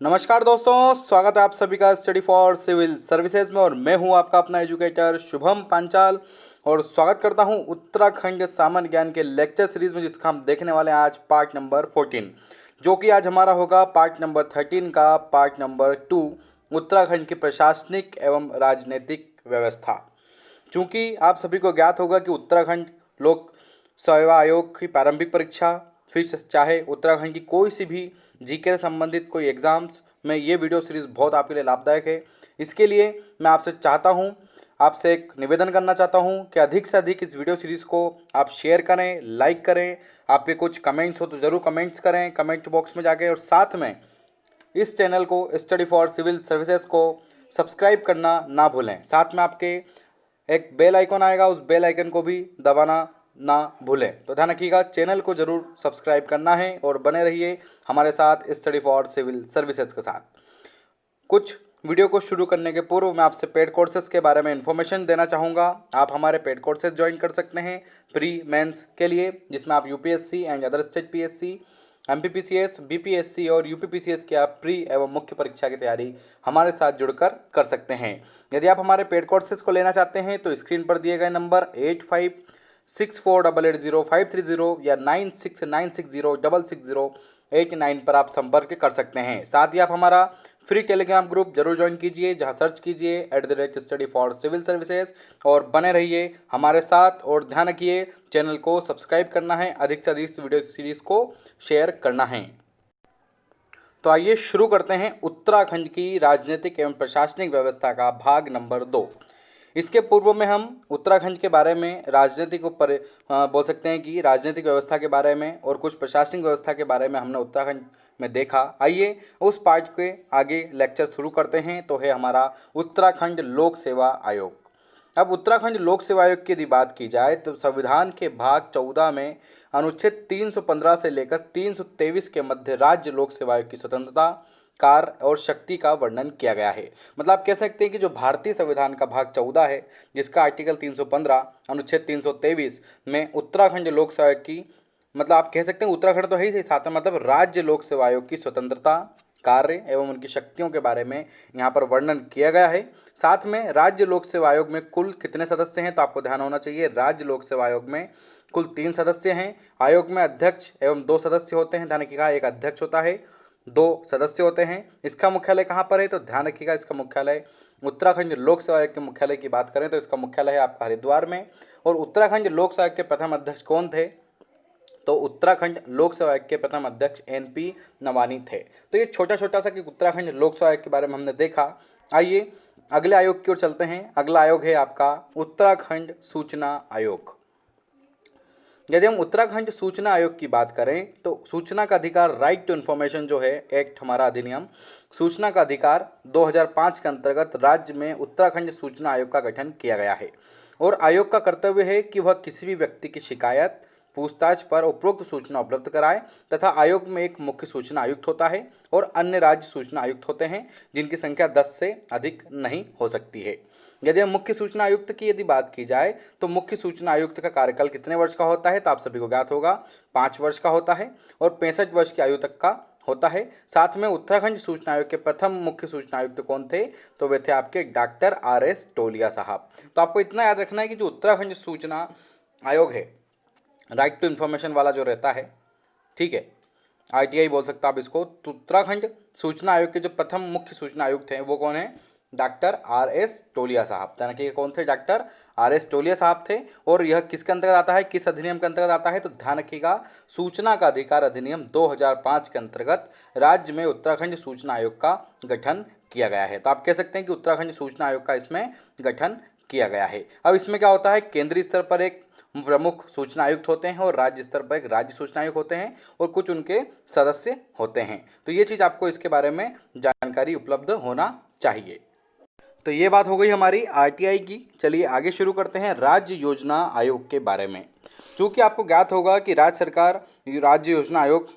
नमस्कार दोस्तों, स्वागत है आप सभी का स्टडी फॉर सिविल सर्विसेज में। और मैं हूं आपका अपना एजुकेटर शुभम पांचाल और स्वागत करता हूं उत्तराखंड सामान्य ज्ञान के लेक्चर सीरीज में, जिसका हम देखने वाले हैं आज पार्ट नंबर 14, जो कि आज हमारा होगा पार्ट नंबर 13 का पार्ट नंबर 2, उत्तराखंड की प्रशासनिक एवं राजनीतिक व्यवस्था। चूँकि आप सभी को ज्ञात होगा कि उत्तराखंड लोक सेवा आयोग की प्रारंभिक परीक्षा, फिर चाहे उत्तराखंड की कोई सी भी जीके से संबंधित कोई एग्ज़ाम्स में, ये वीडियो सीरीज़ बहुत आपके लिए लाभदायक है। इसके लिए मैं आपसे चाहता हूँ, आपसे एक निवेदन करना चाहता हूँ कि अधिक से अधिक इस वीडियो सीरीज़ को आप शेयर करें, लाइक करें। आपके कुछ कमेंट्स हो तो ज़रूर कमेंट्स करें कमेंट बॉक्स में जाके, और साथ में इस चैनल को स्टडी फॉर सिविल सर्विसेज को सब्सक्राइब करना ना भूलें। साथ में आपके एक बेल आइकन आएगा, उस बेल आइकन को भी दबाना ना भूलें। तो ध्यान रखिएगा, चैनल को ज़रूर सब्सक्राइब करना है और बने रहिए हमारे साथ स्टडी फॉर सिविल सर्विसेज के साथ। कुछ वीडियो को शुरू करने के पूर्व मैं आपसे पेड कोर्सेज के बारे में इन्फॉर्मेशन देना चाहूँगा। आप हमारे पेड कोर्सेज ज्वाइन कर सकते हैं प्री मेंस के लिए, जिसमें आप UPSC and other state PSC, MPPCS, BPSC और यूपीपीसीएस की आप प्री एवं मुख्य परीक्षा की तैयारी हमारे साथ जुड़कर कर सकते हैं। यदि आप हमारे पेड कोर्सेज को लेना चाहते हैं तो स्क्रीन पर दिए गए नंबर 8564880530 या 9696060689 पर आप संपर्क कर सकते हैं। साथ ही आप हमारा फ्री टेलीग्राम ग्रुप जरूर ज्वाइन कीजिए, जहां सर्च कीजिए @स्टडी फॉर सिविल सर्विसेज और बने रहिए हमारे साथ। और ध्यान रखिए, चैनल को सब्सक्राइब करना है, अधिक से अधिक इस वीडियो सीरीज़ को शेयर करना है। तो आइए शुरू करते हैं उत्तराखंड की राजनीतिक एवं प्रशासनिक व्यवस्था का भाग नंबर 2। इसके पूर्व में हम उत्तराखंड के बारे में, राजनीतिक ऊपर बोल सकते हैं कि राजनीतिक व्यवस्था के बारे में और कुछ प्रशासनिक व्यवस्था के बारे में हमने उत्तराखंड में देखा। आइए उस पार्ट के आगे लेक्चर शुरू करते हैं। तो है हमारा उत्तराखंड लोक सेवा आयोग। अब उत्तराखंड लोक सेवा आयोग की यदि बात की जाए तो संविधान के भाग 14 में अनुच्छेद 315 से लेकर 323 के मध्य राज्य लोक सेवा आयोग की स्वतंत्रता, कार्य और शक्ति का वर्णन किया गया है। मतलब आप कह सकते हैं कि जो भारतीय संविधान का भाग 14 है, जिसका आर्टिकल 315 अनुच्छेद 323 में उत्तराखंड लोक सेवा आयोग की, मतलब आप कह सकते हैं उत्तराखंड तो है ही साथ में, मतलब राज्य लोक सेवा आयोग की स्वतंत्रता, कार्य एवं उनकी शक्तियों के बारे में यहाँ पर वर्णन किया गया है। साथ में राज्य लोक सेवा आयोग में कुल कितने सदस्य हैं, तो आपको ध्यान होना चाहिए, राज्य लोक सेवा आयोग में कुल 3 सदस्य हैं। आयोग में अध्यक्ष एवं 2 सदस्य होते हैं। ध्यान रखिएगा, एक अध्यक्ष होता है, 2 सदस्य होते हैं। इसका मुख्यालय कहाँ पर है, तो ध्यान रखिएगा, इसका मुख्यालय उत्तराखंड लोक सेवा आयोग के मुख्यालय की बात करें तो इसका मुख्यालय है आपका हरिद्वार में। और उत्तराखंड लोक सेवा आयोग के प्रथम अध्यक्ष कौन थे, तो उत्तराखंड लोक सेवा आयोग के प्रथम अध्यक्ष NP नवानी थे। तो ये छोटा छोटा सा कि उत्तराखंड लोक सेवा आयोग के बारे में हमने देखा। आइए अगले आयोग की ओर चलते हैं। अगला आयोग है आपका उत्तराखंड सूचना आयोग। यदि हम उत्तराखंड सूचना आयोग की बात करें तो सूचना का अधिकार, राइट टू इन्फॉर्मेशन जो है एक्ट, हमारा अधिनियम सूचना का अधिकार 2005 के अंतर्गत राज्य में उत्तराखंड सूचना आयोग का गठन किया गया है। और आयोग का कर्तव्य है कि वह किसी भी व्यक्ति की शिकायत, पूछताछ पर उपरोक्त सूचना उपलब्ध कराए तथा आयोग में एक मुख्य सूचना आयुक्त होता है और अन्य राज्य सूचना आयुक्त होते हैं, जिनकी संख्या 10 से अधिक नहीं हो सकती है। यदि हम मुख्य सूचना आयुक्त की यदि बात की जाए तो मुख्य सूचना आयुक्त का कार्यकाल कितने वर्ष का होता है, तो आप सभी को ज्ञात होगा 5 वर्ष का होता है और 65 वर्ष की आयु तक का होता है। साथ में उत्तराखंड सूचना आयोग के प्रथम मुख्य सूचना आयुक्त कौन थे, तो वे थे आपके डॉक्टर RS टोलिया साहब। तो आपको इतना याद रखना है कि जो उत्तराखंड सूचना आयोग है, राइट टू इन्फॉर्मेशन वाला जो रहता है, ठीक है, RTI बोल सकता आप इसको, तो उत्तराखंड सूचना आयोग के जो प्रथम मुख्य सूचना आयुक्त हैं वो कौन है, डॉक्टर RS टोलिया साहब। ध्यान रखिएगा, कौन थे, डॉक्टर RS टोलिया साहब थे। और यह किसके अंतर्गत आता है, किस अधिनियम के अंतर्गत आता है, तो ध्यान रखिएगा, सूचना का अधिकार अधिनियम 2005 के अंतर्गत राज्य में उत्तराखंड सूचना आयोग का गठन किया गया है। तो आप कह सकते हैं कि उत्तराखंड सूचना आयोग का इसमें गठन किया गया है। अब इसमें क्या होता है, केंद्रीय स्तर पर एक प्रमुख सूचना आयुक्त होते हैं और राज्य स्तर पर एक राज्य सूचना आयुक्त होते हैं और कुछ उनके सदस्य होते हैं। तो ये चीज़ आपको इसके बारे में जानकारी उपलब्ध होना चाहिए। तो ये बात हो गई हमारी RTI की। चलिए आगे शुरू करते हैं राज्य योजना आयोग के बारे में। चूँकि आपको ज्ञात होगा कि राज्य सरकार राज्य योजना आयोग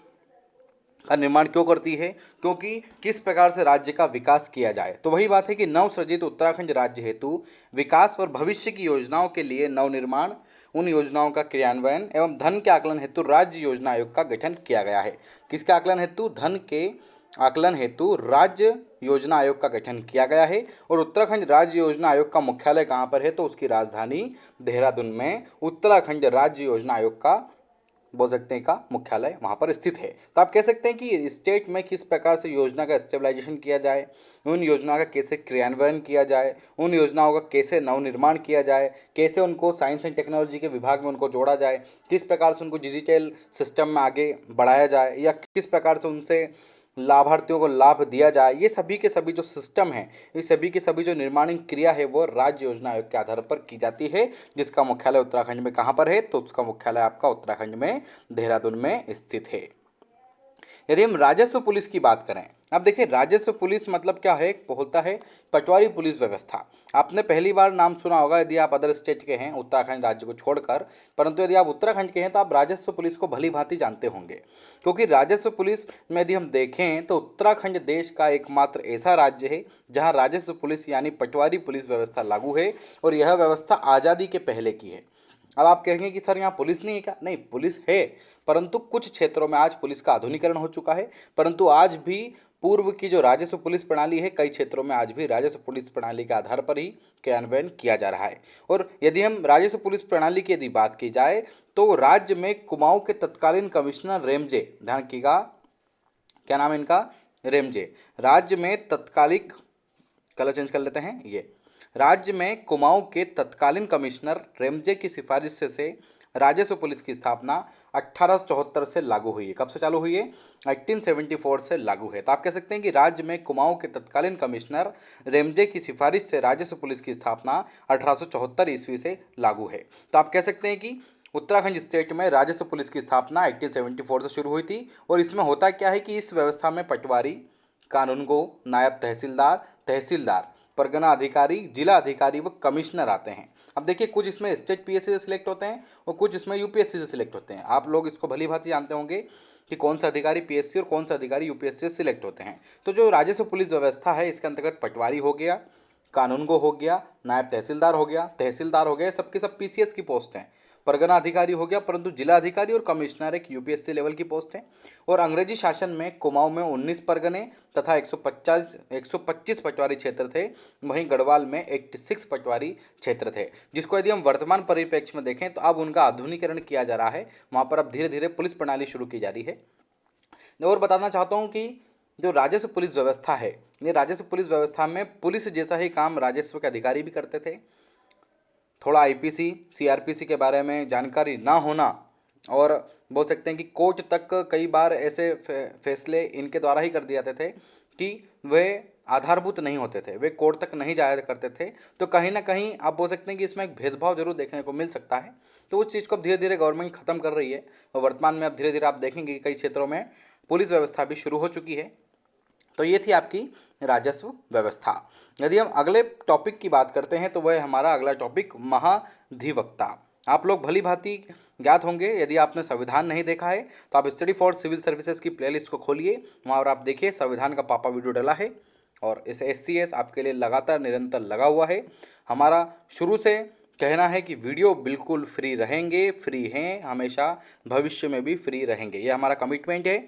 का निर्माण क्यों करती है, क्योंकि किस प्रकार से राज्य का विकास किया जाए। तो वही बात है कि नवसृजित उत्तराखंड राज्य हेतु विकास और भविष्य की योजनाओं के लिए नवनिर्माण, उन योजनाओं का क्रियान्वयन एवं धन के आकलन हेतु राज्य योजना आयोग का गठन किया गया है। किसके आकलन हेतु, धन के आकलन हेतु राज्य योजना आयोग का गठन किया गया है। और उत्तराखंड राज्य योजना आयोग का मुख्यालय कहाँ पर है, तो उसकी राजधानी देहरादून में उत्तराखंड राज्य योजना आयोग का बोल सकते हैं का मुख्यालय वहाँ पर स्थित है। तो आप कह सकते हैं कि स्टेट में किस प्रकार से योजना का स्टेबलाइजेशन किया जाए, उन योजना का कैसे क्रियान्वयन किया जाए, उन योजनाओं का कैसे नवनिर्माण किया जाए, कैसे उनको साइंस एंड टेक्नोलॉजी के विभाग में उनको जोड़ा जाए, किस प्रकार से उनको डिजिटल सिस्टम में आगे बढ़ाया जाए, या किस प्रकार से उनसे लाभार्थियों को लाभ दिया जाए, ये सभी के सभी जो सिस्टम है, ये सभी के सभी जो निर्माण क्रिया है वो राज्य योजना आयोग के आधार पर की जाती है, जिसका मुख्यालय उत्तराखंड में कहाँ पर है, तो उसका मुख्यालय आपका उत्तराखंड में देहरादून में स्थित है। यदि हम राजस्व पुलिस की बात करें, अब देखिए राजस्व पुलिस मतलब क्या है, होता है पटवारी पुलिस व्यवस्था। आपने पहली बार नाम सुना होगा यदि आप अदर स्टेट के हैं, उत्तराखंड राज्य को छोड़कर, परंतु यदि आप उत्तराखंड के हैं तो आप राजस्व पुलिस को भली भांति जानते होंगे, क्योंकि राजस्व पुलिस में यदि हम देखें तो उत्तराखंड देश का एकमात्र ऐसा राज्य है जहाँ राजस्व पुलिस यानी पटवारी पुलिस व्यवस्था लागू है, और यह व्यवस्था आज़ादी के पहले की है। अब आप कहेंगे कि सर यहाँ पुलिस नहीं है क्या? नहीं, पुलिस है, परंतु कुछ क्षेत्रों में आज पुलिस का आधुनिकीकरण हो चुका है, परंतु आज भी पूर्व की जो राजस्व पुलिस प्रणाली है, कई क्षेत्रों में आज भी राजस्व पुलिस प्रणाली के आधार पर ही क्रियान्वयन किया जा रहा है। और यदि हम राजस्व पुलिस प्रणाली की यदि बात की जाए तो राज्य में कुमाऊं के तत्कालीन कमिश्नर रेमजे, ध्यान रखिएगा क्या नाम है इनका, रेमजे, राज्य में तत्कालिक, कलर चेंज कर लेते हैं, ये राज्य में कुमाऊं के तत्कालीन कमिश्नर रेमजे की सिफारिश से राजस्व पुलिस की स्थापना 1874 से लागू हुई है। कब से चालू हुई है? 1874 से लागू है। तो आप कह सकते हैं कि राज्य में कुमाऊं के तत्कालीन कमिश्नर रेमजे की सिफारिश से राजस्व पुलिस की स्थापना 1874 ईस्वी से लागू है। तो आप कह सकते हैं कि उत्तराखंड स्टेट में राजस्व पुलिस की स्थापना 1874 से शुरू हुई थी। और इसमें होता क्या है कि इस व्यवस्था में पटवारी, कानूनगो, नायब तहसीलदार, तहसीलदार, परगना अधिकारी, जिला अधिकारी व कमिश्नर आते हैं। अब देखिए कुछ इसमें स्टेट पीएससी से सिलेक्ट होते हैं और कुछ इसमें यूपीएससी से सिलेक्ट होते हैं। आप लोग इसको भली भांति जानते होंगे कि कौन सा अधिकारी पीएससी और कौन सा अधिकारी यूपीएससी से सिलेक्ट होते हैं। तो जो राजस्व पुलिस व्यवस्था है इसके अंतर्गत पटवारी हो गया, कानूनगो हो गया, नायब तहसीलदार हो गया, सबके सब पीसीएस की पोस्ट हैं। परगना अधिकारी हो गया, परंतु जिला अधिकारी और कमिश्नर एक यूपीएससी लेवल की पोस्ट है। और अंग्रेजी शासन में कुमाऊं में 19 परगने तथा 125 पटवारी क्षेत्र थे, वहीं गढ़वाल में 86 पटवारी क्षेत्र थे, जिसको यदि हम वर्तमान परिप्रेक्ष्य में देखें तो अब उनका आधुनिकीकरण किया जा रहा है। वहाँ पर अब धीरे धीरे पुलिस प्रणाली शुरू की जा रही है। और बताना चाहता हूँ कि जो राजस्व पुलिस व्यवस्था है, ये राजस्व पुलिस व्यवस्था में पुलिस जैसा ही काम राजस्व के अधिकारी भी करते थे। थोड़ा आईपीसी, सीआरपीसी के बारे में जानकारी ना होना, और बोल सकते हैं कि कोर्ट तक कई बार ऐसे फैसले इनके द्वारा ही कर दिए जाते थे कि वे आधारभूत नहीं होते थे, वे कोर्ट तक नहीं जाया करते थे। तो कहीं ना कहीं आप बोल सकते हैं कि इसमें एक भेदभाव जरूर देखने को मिल सकता है। तो उस चीज़ को अब धीरे धीरे गवर्नमेंट खत्म कर रही है, और वर्तमान में अब धीरे धीरे आप देखेंगे कि कई क्षेत्रों में पुलिस व्यवस्था भी शुरू हो चुकी है। तो ये थी आपकी राजस्व व्यवस्था। यदि हम अगले टॉपिक की बात करते हैं तो वह हमारा अगला टॉपिक महाधिवक्ता। आप लोग भली भांति ज्ञात होंगे, यदि आपने संविधान नहीं देखा है तो आप स्टडी फॉर सिविल सर्विसेज की प्लेलिस्ट को खोलिए, वहाँ और आप देखिए संविधान का पापा वीडियो डला है, और इस SCS आपके लिए लगातार निरंतर लगा हुआ है। हमारा शुरू से कहना है कि वीडियो बिल्कुल फ्री रहेंगे, फ्री हैं हमेशा, भविष्य में भी फ्री रहेंगे, ये हमारा कमिटमेंट है।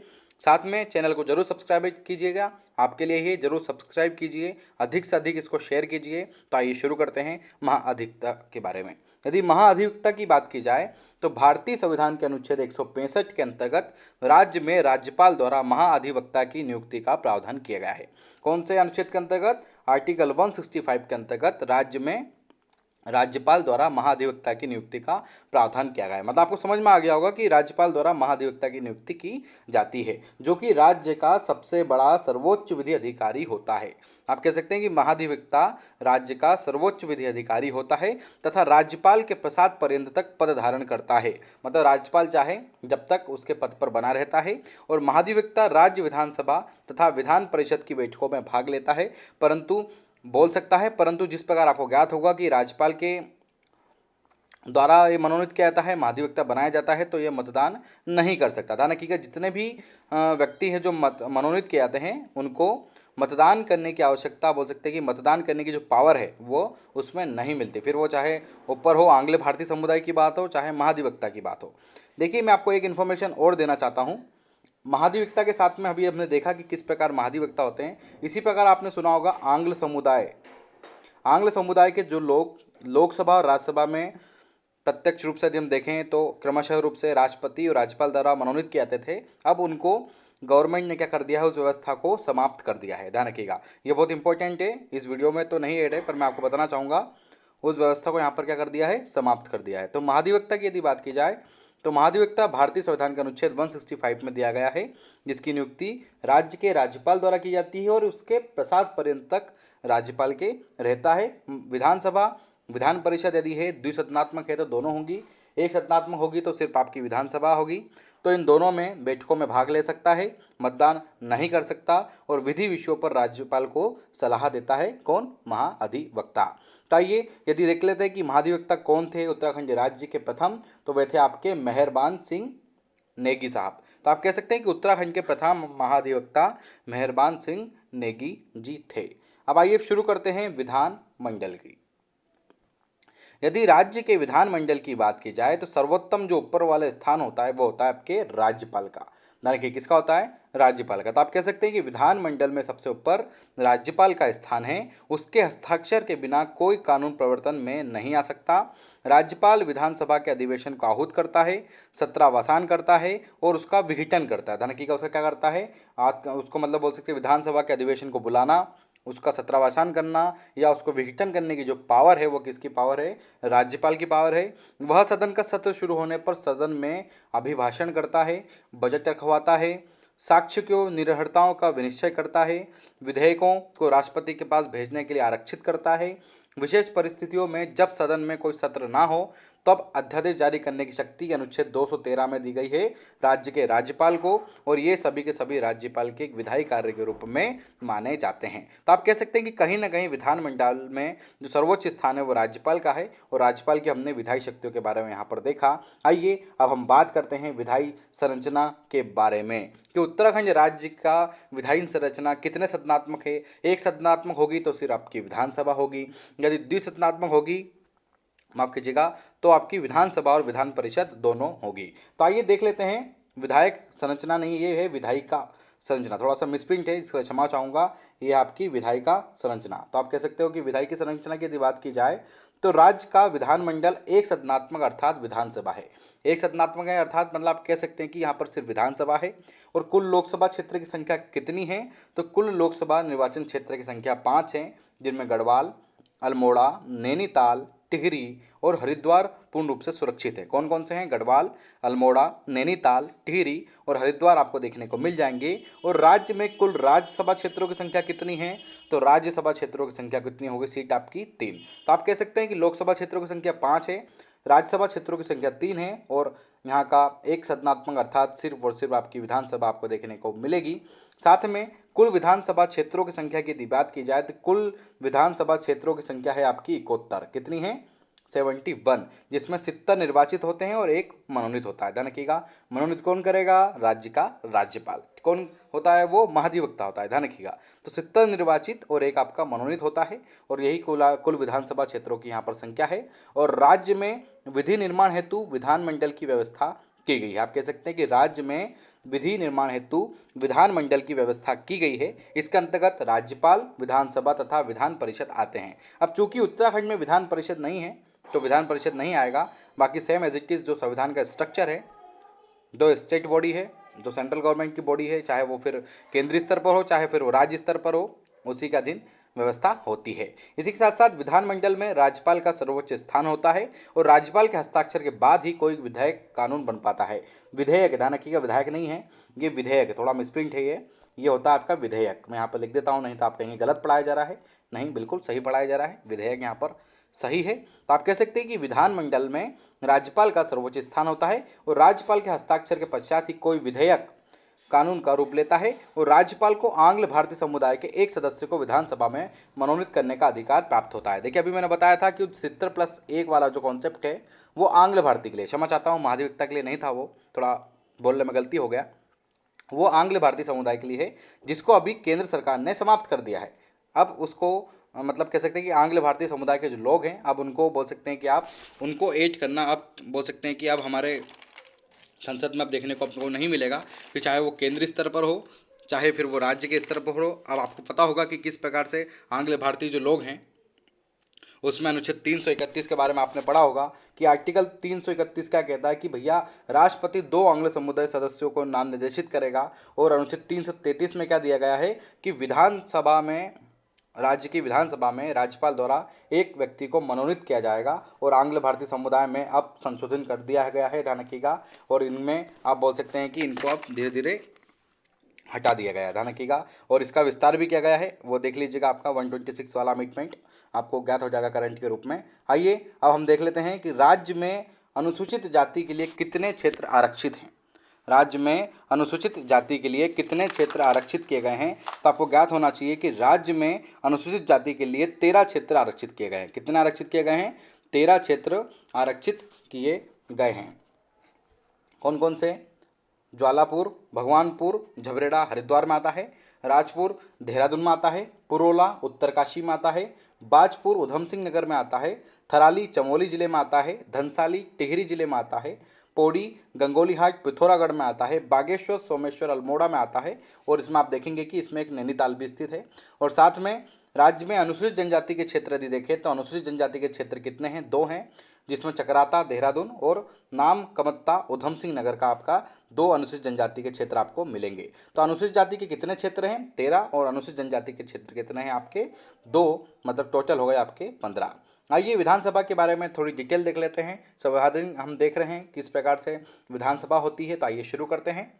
साथ में चैनल को जरूर सब्सक्राइब कीजिएगा, आपके लिए ही जरूर सब्सक्राइब कीजिए, अधिक से अधिक इसको शेयर कीजिए। तो आइए शुरू करते हैं महाअधिवक्ता के बारे में। यदि महाअधिवक्ता की बात की जाए तो भारतीय संविधान के अनुच्छेद 165 के अंतर्गत राज्य में राज्यपाल द्वारा महाअधिवक्ता की नियुक्ति का प्रावधान किया गया है। कौन से अनुच्छेद के अंतर्गत? आर्टिकल 165 के अंतर्गत राज्य में राज्यपाल द्वारा महाधिवक्ता की नियुक्ति का प्रावधान किया गया है। मतलब आपको समझ में आ गया होगा कि राज्यपाल द्वारा महाधिवक्ता की नियुक्ति की जाती है, जो कि राज्य का सबसे बड़ा सर्वोच्च विधि अधिकारी होता है। आप कह सकते हैं कि महाधिवक्ता राज्य का सर्वोच्च विधि अधिकारी होता है तथा राज्यपाल के प्रसाद पर्यंत तक पद धारण करता है। मतलब राज्यपाल चाहे जब तक उसके पद पर बना रहता है, और महाधिवक्ता राज्य विधानसभा तथा विधान परिषद की बैठकों में भाग लेता है, परंतु बोल सकता है, परंतु जिस प्रकार आपको ज्ञात होगा कि राज्यपाल के द्वारा ये मनोनीत किया जाता है, महाधिवक्ता बनाया जाता है, तो ये मतदान नहीं कर सकता था। हकीकत जितने भी व्यक्ति हैं जो मनोनीत किए जाते हैं उनको मतदान करने की आवश्यकता, बोल सकते हैं कि मतदान करने की जो पावर है वो उसमें नहीं मिलती, फिर वो चाहे ऊपर हो, आंग्ल भारतीय समुदाय की बात हो, चाहे महाधिवक्ता की बात हो। देखिए मैं आपको एक इन्फॉर्मेशन और देना चाहता हूँ महाधिवक्ता के साथ में अभी हमने देखा कि किस प्रकार महाधिवक्ता होते हैं। इसी प्रकार आपने सुना होगा आंग्ल समुदाय। आंग्ल समुदाय के जो लोग लोकसभा और राज्यसभा में प्रत्यक्ष रूप से यदि हम देखें तो क्रमशः रूप से राष्ट्रपति और राज्यपाल द्वारा मनोनीत किए जाते थे, अब उनको गवर्नमेंट ने क्या कर दिया है, उस व्यवस्था को समाप्त कर दिया है। ध्यान रखिएगा, ये बहुत इंपॉर्टेंट है, इस वीडियो में तो नहीं ऐड है पर मैं आपको बताना चाहूँगा, उस व्यवस्था को यहाँ पर क्या कर दिया है, समाप्त कर दिया है। तो महाधिवक्ता की यदि बात की जाए तो महाधिवक्ता भारतीय संविधान के अनुच्छेद 165 में दिया गया है, जिसकी नियुक्ति राज्य के राज्यपाल द्वारा की जाती है और उसके प्रसाद पर्यंत तक राज्यपाल के रहता है। विधानसभा विधान परिषद यदि है द्विसदनात्मक है तो दोनों होंगी, एक सदनात्मक होगी तो सिर्फ आपकी विधानसभा होगी। तो इन दोनों में बैठकों में भाग ले सकता है, मतदान नहीं कर सकता और विधि विषयों पर राज्यपाल को सलाह देता है कौन, महाधिवक्ता। तो आइए यदि देख लेते हैं कि महाधिवक्ता कौन थे उत्तराखंड राज्य के प्रथम, तो वे थे आपके मेहरबान सिंह नेगी साहब। तो आप कह सकते हैं कि उत्तराखंड के प्रथम महाधिवक्ता मेहरबान सिंह नेगी जी थे। अब आइए शुरू करते हैं विधान मंडल की। यदि राज्य के विधानमंडल की बात की जाए तो सर्वोत्तम जो ऊपर वाला स्थान होता है वो होता है आपके राज्यपाल का। देखिए किसका होता है, राज्यपाल का। तो आप कह सकते हैं कि विधानमंडल में सबसे ऊपर राज्यपाल का स्थान है, उसके हस्ताक्षर के बिना कोई कानून प्रवर्तन में नहीं आ सकता। राज्यपाल विधानसभा के अधिवेशन को आहूत करता है, सत्रावसान करता है और उसका विघटन करता है। धनकी का उसका क्या करता है, उसको मतलब बोल सकते हैं विधानसभा के अधिवेशन को बुलाना, उसका सत्रावसान करना या उसको विघटन करने की जो पावर है वो किसकी पावर है, राज्यपाल की पावर है। वह सदन का सत्र शुरू होने पर सदन में अभिभाषण करता है, बजट रखवाता है, साक्ष्य को निरर्हताओं का विनिश्चय करता है, विधेयकों को राष्ट्रपति के पास भेजने के लिए आरक्षित करता है। विशेष परिस्थितियों में जब सदन में कोई सत्र ना हो तब अध्यादेश जारी करने की शक्ति अनुच्छेद 213 में दी गई है राज्य के राज्यपाल को, और ये सभी के सभी राज्यपाल के एक विधायी कार्य के रूप में माने जाते हैं। तो आप कह सकते हैं कि कहीं ना कहीं विधानमंडल में जो सर्वोच्च स्थान है वो राज्यपाल का है, और राज्यपाल की हमने विधायी शक्तियों के बारे में यहाँ पर देखा। आइए अब हम बात करते हैं विधायी संरचना के बारे में कि उत्तराखंड राज्य का विधायी संरचना कितने सदनात्मक है। एक सदनात्मक होगी तो सिर्फ आपकी विधानसभा होगी, यदि द्विसदनात्मक होगी, माफ कीजिएगा, तो आपकी विधानसभा और विधान परिषद दोनों होगी। तो आइए देख लेते हैं विधायक संरचना, नहीं ये है विधायिका संरचना, थोड़ा सा मिसप्रिंट है इसका क्षमा चाहूँगा, ये आपकी विधायिका संरचना। तो आप कह सकते हो कि विधायिका संरचना की यदि बात की जाए तो राज्य का विधानमंडल एक सदनात्मक अर्थात विधानसभा है। एक सदनात्मक है अर्थात मतलब आप कह सकते हैं कि यहाँ पर सिर्फ विधानसभा है। और कुल लोकसभा क्षेत्र की संख्या कितनी है, तो कुल लोकसभा निर्वाचन क्षेत्र की संख्या 5 है, जिनमें गढ़वाल, अल्मोड़ा, नैनीताल, टिहरी और हरिद्वार पूर्ण रूप से सुरक्षित है। कौन कौन से हैं, गढ़वाल, अल्मोड़ा, नैनीताल, टिहरी और हरिद्वार आपको देखने को मिल जाएंगे। और राज्य में कुल राज्यसभा क्षेत्रों की संख्या कितनी है, तो राज्यसभा क्षेत्रों की संख्या कितनी होगी, सीट आपकी 3। तो आप कह सकते हैं कि लोकसभा क्षेत्रों की संख्या 5 है, राज्यसभा क्षेत्रों की संख्या 3 है, और यहाँ का एक सदनात्मक अर्थात सिर्फ और सिर्फ आपकी विधानसभा आपको देखने को मिलेगी। साथ में कुल विधानसभा क्षेत्रों की संख्या की यदि बात की जाए तो कुल विधानसभा क्षेत्रों की संख्या है आपकी 71। कितनी है, 71, जिसमें 70 निर्वाचित होते हैं और एक मनोनीत होता है। ध्यान रखिएगा, मनोनीत कौन करेगा, राज्य का राज्यपाल। कौन होता है, वो महाधिवक्ता होता है। ध्यान रखिएगा, तो 70 निर्वाचित और एक आपका मनोनीत होता है, और यही कुल विधानसभा क्षेत्रों की यहाँ पर संख्या है। और राज्य में विधि निर्माण हेतु विधानमंडल की व्यवस्था की गई है। आप कह सकते हैं कि राज्य में विधि निर्माण हेतु विधानमंडल की व्यवस्था की गई है। इसके अंतर्गत राज्यपाल, विधानसभा तथा विधान परिषद आते हैं। अब चूंकि उत्तराखंड में विधान परिषद नहीं है तो विधान परिषद नहीं आएगा, बाकी सेम एज इट इज जो संविधान का स्ट्रक्चर है, जो स्टेट बॉडी है, जो सेंट्रल गवर्नमेंट की बॉडी है, चाहे वो फिर केंद्रीय स्तर पर हो चाहे फिर वो राज्य स्तर पर हो, उसी का अधीन व्यवस्था होती है। इसी के साथ साथ विधानमंडल में राज्यपाल का सर्वोच्च स्थान होता है, और राज्यपाल के हस्ताक्षर के बाद ही कोई विधायक कानून बन पाता है। विधेयक, ध्यान रखिएगा, विधायक नहीं है ये, विधेयक है, थोड़ा मिसप्रिंट है ये होता है आपका विधेयक। मैं यहाँ पर लिख देता हूँ, नहीं तो आप कहीं गलत पढ़ाया जा रहा है, नहीं बिल्कुल सही पढ़ाया जा रहा है, विधेयक यहाँ पर सही है। तो आप कह सकते हैं कि विधानमंडल में राज्यपाल का सर्वोच्च स्थान होता है, और राज्यपाल के हस्ताक्षर के पश्चात ही कोई विधेयक कानून का रूप लेता है, और राज्यपाल को आंग्ल भारतीय समुदाय के एक सदस्य को विधानसभा में मनोनीत करने का अधिकार प्राप्त होता है। देखिए अभी मैंने बताया था कि 70+1 वाला जो कॉन्सेप्ट है वो आंग्ल भारतीय के लिए, क्षमा चाहता हूँ महाधिवक्ता के लिए नहीं था, वो थोड़ा बोलने में गलती हो गया, वो आंग्ल भारतीय समुदाय के लिए है, जिसको अभी केंद्र सरकार ने समाप्त कर दिया है। अब उसको मतलब कह सकते हैं कि आंग्ल भारतीय समुदाय के जो लोग हैं अब उनको बोल सकते हैं कि आप उनको ऐड करना, आप बोल सकते हैं कि अब हमारे संसद में अब देखने को आपको नहीं मिलेगा, कि चाहे वो केंद्रीय स्तर पर हो, चाहे फिर वो राज्य के स्तर पर हो। अब आपको पता होगा कि किस प्रकार से आंग्ल भारतीय जो लोग हैं, उसमें अनुच्छेद 331 के बारे में आपने पढ़ा होगा कि आर्टिकल 331 क्या कहता है कि भैया राष्ट्रपति 2 आंग्ल समुदाय सदस्यों को नाम निर्देशित करेगा। और अनुच्छेद 333 में क्या दिया गया है कि विधानसभा में, राज्य की विधानसभा में राज्यपाल द्वारा एक व्यक्ति को मनोनीत किया जाएगा। और आंग्ल भारतीय समुदाय में अब संशोधन कर दिया गया है, ध्यान रखिएगा। और इनमें आप बोल सकते हैं कि इनको अब धीरे धीरे हटा दिया गया है, ध्यान रखिएगा। और इसका विस्तार भी किया गया है, वो देख लीजिएगा, आपका 126 वाला अमेंडमेंट आपको ज्ञात हो जाएगा करंट के रूप में। आइए अब हम देख लेते हैं कि राज्य में अनुसूचित जाति के लिए कितने क्षेत्र आरक्षित हैं। राज्य में अनुसूचित जाति के लिए कितने क्षेत्र आरक्षित किए गए हैं, तो आपको ज्ञात होना चाहिए कि राज्य में अनुसूचित जाति के लिए 13 क्षेत्र आरक्षित किए गए हैं। कितने आरक्षित किए गए हैं? 13 क्षेत्र आरक्षित किए गए हैं। कौन कौन से? ज्वालापुर, भगवानपुर, झबरेड़ा हरिद्वार में आता है, राजपुर देहरादून में आता है, पुरोला उत्तरकाशी में आता है, बाजपुर उधम सिंह नगर में आता है, थराली चमोली जिले में आता है, धनसाली टिहरी जिले में आता है, पौड़ी गंगोलीहाट पिथौरागढ़ में आता है, बागेश्वर सोमेश्वर अल्मोड़ा में आता है। और इसमें आप देखेंगे कि इसमें एक नैनीताल भी स्थित है। और साथ में राज्य में अनुसूचित जनजाति के क्षेत्र यदि देखें तो अनुसूचित जनजाति के क्षेत्र कितने हैं? 2 हैं, जिसमें चकराता देहरादून और नाम कमत्ता उधम सिंह नगर का आपका 2 अनुसूचित जनजाति के क्षेत्र आपको मिलेंगे। तो अनुसूचित जाति के कितने क्षेत्र हैं? 13। और अनुसूचित जनजाति के क्षेत्र कितने हैं आपके? 2, मतलब टोटल हो गए आपके 15। आइए विधानसभा के बारे में थोड़ी डिटेल देख लेते हैं। संविधान हम देख रहे हैं किस प्रकार से विधानसभा होती है, तो आइए शुरू करते हैं।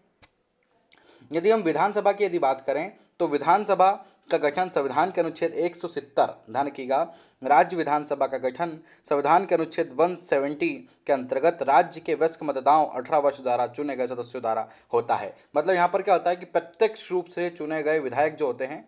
यदि हम विधानसभा की यदि बात करें तो विधानसभा का गठन संविधान के अनुच्छेद 170, ध्यान रखिएगा, राज्य विधानसभा का गठन संविधान के अनुच्छेद 170 के अंतर्गत राज्य के वयस्क मतदाताओं 18 वर्ष द्वारा चुने गए सदस्यों द्वारा होता है। मतलब यहाँ पर क्या होता है कि प्रत्यक्ष रूप से चुने गए विधायक जो होते हैं,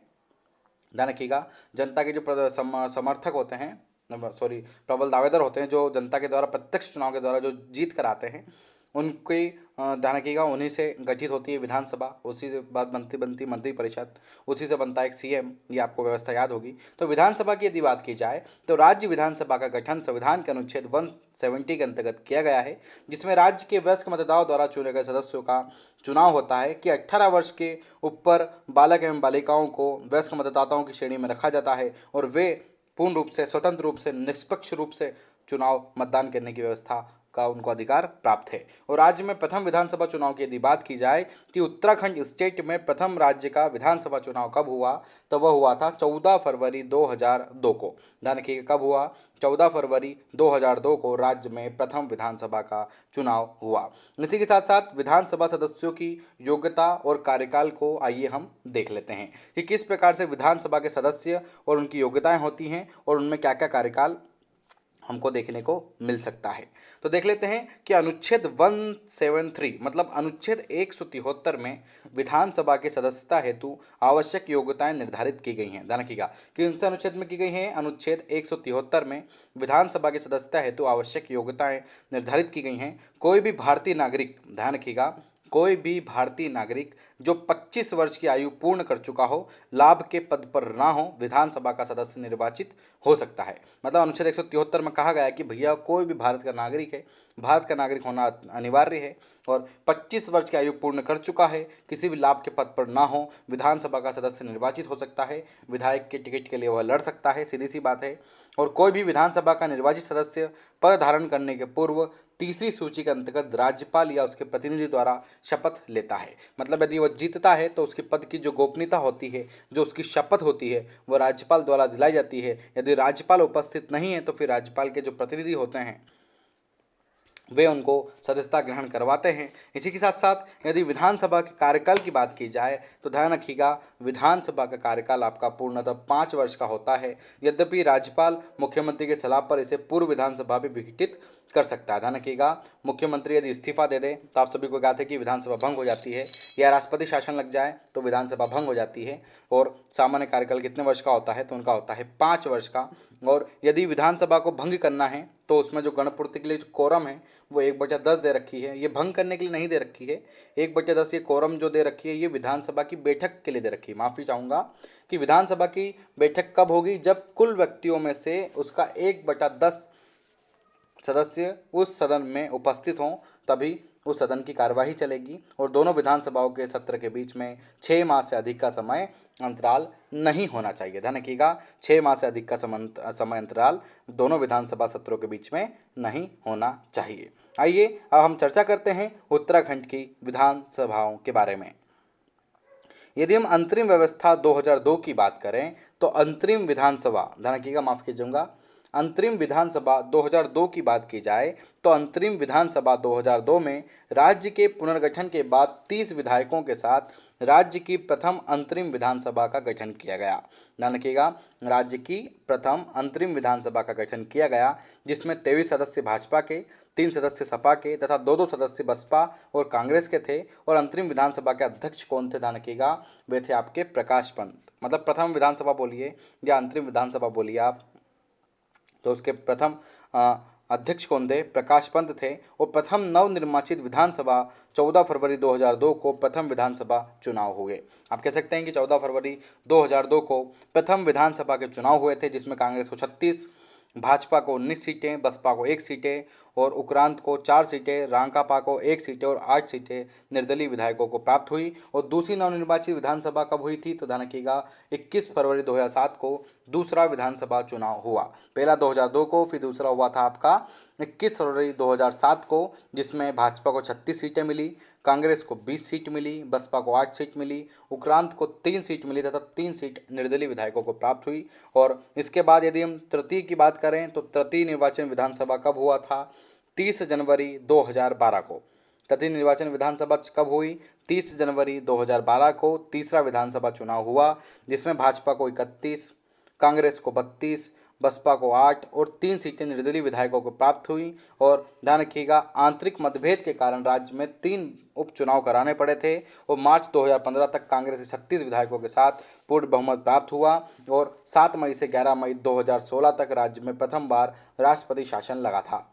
ध्यान रखिएगा, जनता के जो समर्थक होते हैं, प्रबल दावेदार होते हैं, जो जनता के द्वारा प्रत्यक्ष चुनाव के द्वारा जो जीत कर आते हैं, उनकी ध्यान रखिएगा, उन्हीं से गठित होती है विधानसभा। उसी से बाद बनती मंत्री परिषद, उसी से बनता है एक सीएम, ये आपको व्यवस्था याद होगी। तो विधानसभा की यदि बात की जाए तो राज्य विधानसभा का गठन संविधान के अनुच्छेद 170 के अंतर्गत किया गया है, जिसमें राज्य के वयस्क मतदाताओं द्वारा चुने गए सदस्यों का चुनाव होता है कि 18 वर्ष के ऊपर बालक एवं बालिकाओं को वयस्क मतदाताओं की श्रेणी में रखा जाता है और वे पूर्ण रूप से, स्वतंत्र रूप से, निष्पक्ष रूप से चुनाव मतदान करने की व्यवस्था का उनको अधिकार प्राप्त है। और राज्य में प्रथम विधानसभा चुनाव की यदि बात की जाए कि उत्तराखंड स्टेट में प्रथम राज्य का विधानसभा चुनाव कब हुआ, तो वह हुआ था 14 फरवरी 2002 को। ध्यान रखिएगा, कब हुआ? 14 फरवरी 2002 को राज्य में प्रथम विधानसभा का चुनाव हुआ। इसी के साथ साथ विधानसभा सदस्यों की योग्यता और कार्यकाल को आइए हम देख लेते हैं कि किस प्रकार से विधानसभा के सदस्य और उनकी योग्यताएं होती हैं और उनमें क्या क्या कार्यकाल हमको देखने को मिल सकता है। तो देख लेते हैं कि अनुच्छेद 173 मतलब अनुच्छेद 173 में विधानसभा के सदस्यता हेतु आवश्यक योग्यताएं निर्धारित की गई हैं। ध्यान रखिएगा कि इनसे अनुच्छेद में की गई हैं। अनुच्छेद 173 में विधानसभा की सदस्यता हेतु आवश्यक योग्यताएं निर्धारित की गई हैं। कोई भी भारतीय नागरिक, ध्यान रखिएगा, कोई भी भारतीय नागरिक जो 25 वर्ष की आयु पूर्ण कर चुका हो, लाभ के पद पर ना हो, विधानसभा का सदस्य निर्वाचित हो सकता है। मतलब अनुच्छेद 173 में कहा गया है कि भैया कोई भी भारत का नागरिक है, भारत का नागरिक होना अनिवार्य है और 25 वर्ष की आयु पूर्ण कर चुका है, किसी भी लाभ के पद पर ना हो, विधानसभा का सदस्य निर्वाचित हो सकता है। विधायक के टिकट के लिए वह लड़ सकता है, सीधी सी बात है। और कोई भी विधानसभा का निर्वाचित सदस्य पद धारण करने के पूर्व तीसरी सूची के अंतर्गत राज्यपाल या उसके प्रतिनिधि द्वारा शपथ लेता है। मतलब यदि वह जीतता है तो उसके पद की जो गोपनीयता होती है, जो उसकी शपथ होती है, वह राज्यपाल द्वारा दिलाई जाती है। यदि राज्यपाल उपस्थित नहीं है तो फिर राज्यपाल के जो प्रतिनिधि होते हैं वे उनको सदस्यता ग्रहण करवाते हैं। इसी के साथ साथ यदि विधानसभा के कार्यकाल की बात की जाए तो ध्यान रखिएगा, विधानसभा का कार्यकाल आपका पूर्णतः 5 वर्ष का होता है। यद्यपि राज्यपाल मुख्यमंत्री के सलाह पर इसे पूर्व विधानसभा भी विघटित कर सकता है। ध्यान रखिएगा, मुख्यमंत्री यदि इस्तीफा दे दे तो आप सभी को ज्ञात है कि विधानसभा भंग हो जाती है, या राष्ट्रपति शासन लग जाए तो विधानसभा भंग हो जाती है। और सामान्य कार्यकाल कितने वर्ष का होता है, तो उनका होता है 5 वर्ष का। और यदि विधानसभा को भंग करना है तो उसमें जो गणपूर्ति के लिए जो कोरम है वो 1/10 दे रखी है, ये भंग करने के लिए नहीं दे रखी है। 1/10 ये कोरम जो दे रखी है ये विधानसभा की बैठक के लिए दे रखी है। माफ़ी चाहूँगा कि विधानसभा की बैठक कब होगी, जब कुल व्यक्तियों में से उसका 1/10 सदस्य उस सदन में उपस्थित हों, तभी उस सदन की कार्यवाही चलेगी और दोनों विधानसभाओं के सत्र के बीच में 6 माह से अधिक का समय अंतराल नहीं होना चाहिए। ध्यान रखिएगा, 6 माह से अधिक का समय अंतराल दोनों विधानसभा सत्रों के बीच में नहीं होना चाहिए। आइए अब हम चर्चा करते हैं उत्तराखंड की विधानसभाओं के बारे में। यदि हम अंतरिम व्यवस्था 2002 की बात करें तो अंतरिम विधानसभा, ध्यान रखिएगा, माफ कीजिएगा, अंतरिम विधानसभा 2002 की बात की जाए तो अंतरिम विधानसभा 2002 में राज्य के पुनर्गठन के बाद 30 विधायकों के साथ राज्य की प्रथम अंतरिम विधानसभा का गठन किया गया। ध्यान रखिएगा, राज्य की प्रथम अंतरिम विधानसभा का गठन किया गया, जिसमें 23 सदस्य भाजपा के, 3 सदस्य सपा के तथा 2 सदस्य बसपा और कांग्रेस के थे। और अंतरिम विधानसभा के अध्यक्ष कौन थे? ध्यान रखिएगा, वे थे आपके प्रकाश पंत। मतलब प्रथम विधानसभा बोलिए या अंतरिम विधानसभा बोलिए आप, तो उसके प्रथम अध्यक्ष कौन थे? प्रकाश पंत थे। और प्रथम नवनिर्वाचित विधानसभा 14 फरवरी 2002 को प्रथम विधानसभा चुनाव हुए। आप कह सकते हैं कि 14 फरवरी 2002 को प्रथम विधानसभा के चुनाव हुए थे, जिसमें कांग्रेस को 36, भाजपा को 19 सीटें, बसपा को 1 सीटें और उक्रांत को 4 सीटें, रांकापा को 1 सीटें और 8 सीटें निर्दलीय विधायकों को प्राप्त हुई। और दूसरी नवनिर्वाचित विधानसभा कब हुई थी? तो ध्यान रखिएगा, 21 फरवरी 2007 को दूसरा विधानसभा चुनाव हुआ। पहला 2002 को, फिर दूसरा हुआ था आपका 21 फरवरी 2007 को, जिसमें भाजपा को 36 सीटें मिली, कांग्रेस को 20 सीट मिली, बसपा को 8 सीट मिली, उक्रांत को 3 सीट मिली तथा 3 सीट निर्दलीय विधायकों को प्राप्त हुई। और इसके बाद यदि हम तृतीय की बात करें तो तृतीय निर्वाचन विधानसभा कब हुआ था? 30 जनवरी 2012 को। तृतीय निर्वाचन विधानसभा कब हुई? 30 जनवरी 2012 को तीसरा विधानसभा चुनाव हुआ, जिसमें भाजपा को 31, कांग्रेस को 32, बसपा को 8 और 3 सीटें निर्दलीय विधायकों को प्राप्त हुई। और ध्यान रखिएगा, आंतरिक मतभेद के कारण राज्य में 3 उपचुनाव कराने पड़े थे और मार्च 2015 तक कांग्रेस के 36 विधायकों के साथ पूर्ण बहुमत प्राप्त हुआ। और 7 मई से 11 मई 2016 तक राज्य में प्रथम बार राष्ट्रपति शासन लगा था।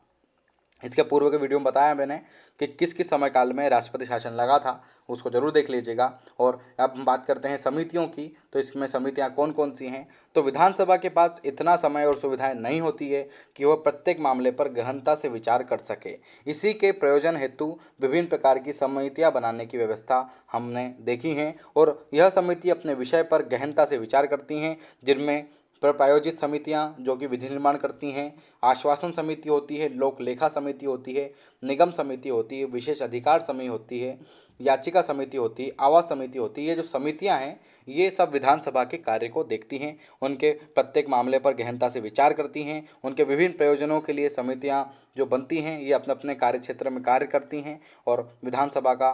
इसके पूर्व के वीडियो में बताया मैंने कि किस किस समय काल में राष्ट्रपति शासन लगा था, उसको जरूर देख लीजिएगा। और अब हम बात करते हैं समितियों की, तो इसमें समितियां कौन कौन सी हैं? तो विधानसभा के पास इतना समय और सुविधाएं नहीं होती है कि वह प्रत्येक मामले पर गहनता से विचार कर सके। इसी के प्रयोजन हेतु विभिन्न प्रकार की समितियां बनाने की व्यवस्था हमने देखी हैं और यह समिति अपने विषय पर गहनता से विचार करती हैं, जिनमें प्रायोजित समितियां जो कि विधि निर्माण करती हैं, आश्वासन समिति होती है, लोक लेखा समिति होती है, निगम समिति होती है, विशेष अधिकार समिति होती है, याचिका समिति होती है, आवास समिति होती है। ये जो समितियां हैं ये सब विधानसभा के कार्य को देखती हैं, उनके प्रत्येक मामले पर गहनता से विचार करती हैं। उनके विभिन्न प्रयोजनों के लिए समितियां जो बनती हैं ये अपने अपने कार्य क्षेत्र में कार्य करती हैं। और विधानसभा का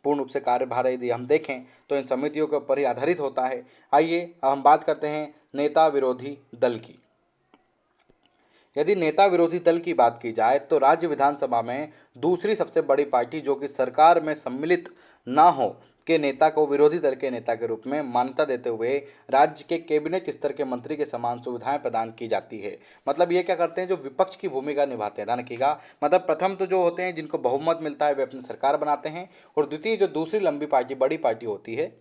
पूर्ण रूप से कार्यभार यदि हम देखें तो इन समितियों के ऊपर ही आधारित होता है। आइए अब हम बात करते हैं नेता विरोधी दल की। यदि नेता विरोधी दल की बात की जाए तो राज्य विधानसभा में दूसरी सबसे बड़ी पार्टी जो कि सरकार में सम्मिलित ना हो के नेता को विरोधी दल के नेता के रूप में मान्यता देते हुए राज्य के कैबिनेट स्तर के मंत्री के समान सुविधाएं प्रदान की जाती है। मतलब ये क्या करते हैं? जो विपक्ष की भूमिका निभाते हैं। ध्यान रखिएगा, मतलब प्रथम तो जो होते हैं जिनको बहुमत मिलता है वे अपनी सरकार बनाते हैं, और द्वितीय जो दूसरी लंबी पार्टी बड़ी पार्टी होती है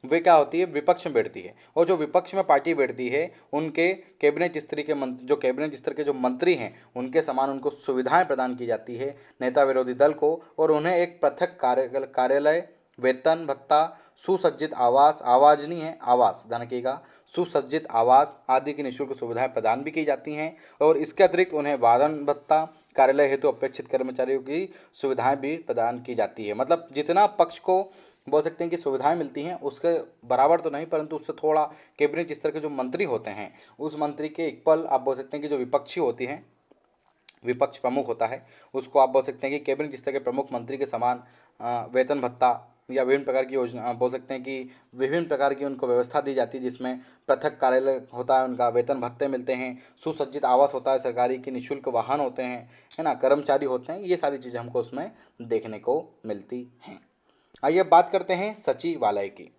वे क्या होती है? विपक्ष में बैठती है। और जो विपक्ष में पार्टी बैठती है उनके कैबिनेट स्तर के मंत्री, जो कैबिनेट स्तर के जो मंत्री हैं उनके समान उनको सुविधाएं प्रदान की जाती है नेता विरोधी दल को। और उन्हें एक पृथक कार्यालय, वेतन भत्ता, सुसज्जित आवास, आवाज नहीं है आवास, ध्यान रखिएगा, सुसज्जित आवास आदि की निःशुल्क सुविधाएं प्रदान भी की जाती हैं। और इसके अतिरिक्त उन्हें वाहन भत्ता, कार्यालय हेतु अपेक्षित कर्मचारियों की सुविधाएं भी प्रदान की जाती है। मतलब जितना पक्ष को बोल सकते हैं कि सुविधाएं मिलती हैं उसके बराबर तो नहीं, परंतु उससे थोड़ा कैबिनेट स्तर के जो मंत्री होते हैं उस मंत्री के इक्वल आप बोल सकते हैं कि जो विपक्षी होती हैं, विपक्ष प्रमुख होता है, उसको आप बोल सकते हैं कि कैबिनेट स्तर के प्रमुख मंत्री के समान वेतन भत्ता या विभिन्न प्रकार की योजना बोल सकते हैं कि विभिन्न प्रकार की उनको व्यवस्था दी जाती है, जिसमें पृथक कार्यालय होता है, उनका वेतन भत्ते मिलते हैं, सुसज्जित आवास होता है सरकारी की, निःशुल्क वाहन होते हैं, है ना, कर्मचारी होते हैं। ये सारी चीज़ें हमको उसमें देखने को मिलती हैं। आइए बात करते हैं सचिवालय की।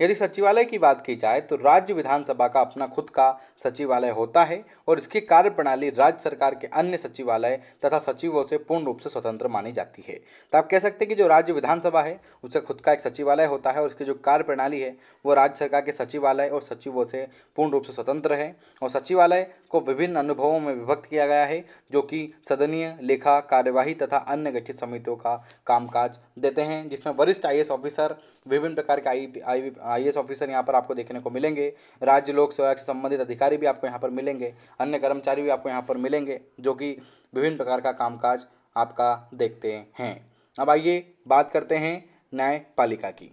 यदि सचिवालय की बात की जाए तो राज्य विधानसभा का अपना खुद का सचिवालय होता है और इसकी कार्यप्रणाली राज्य सरकार के अन्य सचिवालय तथा सचिवों से पूर्ण रूप से स्वतंत्र मानी जाती है। तो आप कह सकते हैं कि जो राज्य विधानसभा है उसका खुद का एक सचिवालय होता है और उसकी जो कार्यप्रणाली है वो राज्य सरकार के सचिवालय और सचिवों से पूर्ण रूप से स्वतंत्र है। और सचिवालय को विभिन्न अनुभवों में विभक्त किया गया है जो कि सदनीय, लेखा, कार्यवाही तथा अन्य गठित समितियों का कामकाज देते हैं, जिसमें वरिष्ठ आईएएस ऑफिसर, विभिन्न प्रकार के आईएएस ऑफिसर यहाँ पर आपको देखने को मिलेंगे। राज्य लोक सेवा से संबंधित अधिकारी भी आपको यहाँ पर मिलेंगे, अन्य कर्मचारी भी आपको यहाँ पर मिलेंगे जो कि विभिन्न प्रकार का कामकाज आपका देखते हैं। अब आइए बात करते हैं न्यायपालिका की।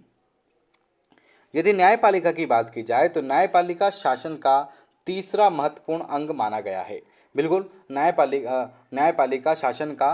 यदि न्यायपालिका की बात की जाए तो न्यायपालिका शासन का तीसरा महत्वपूर्ण अंग माना गया है। बिल्कुल, न्यायपालिका शासन का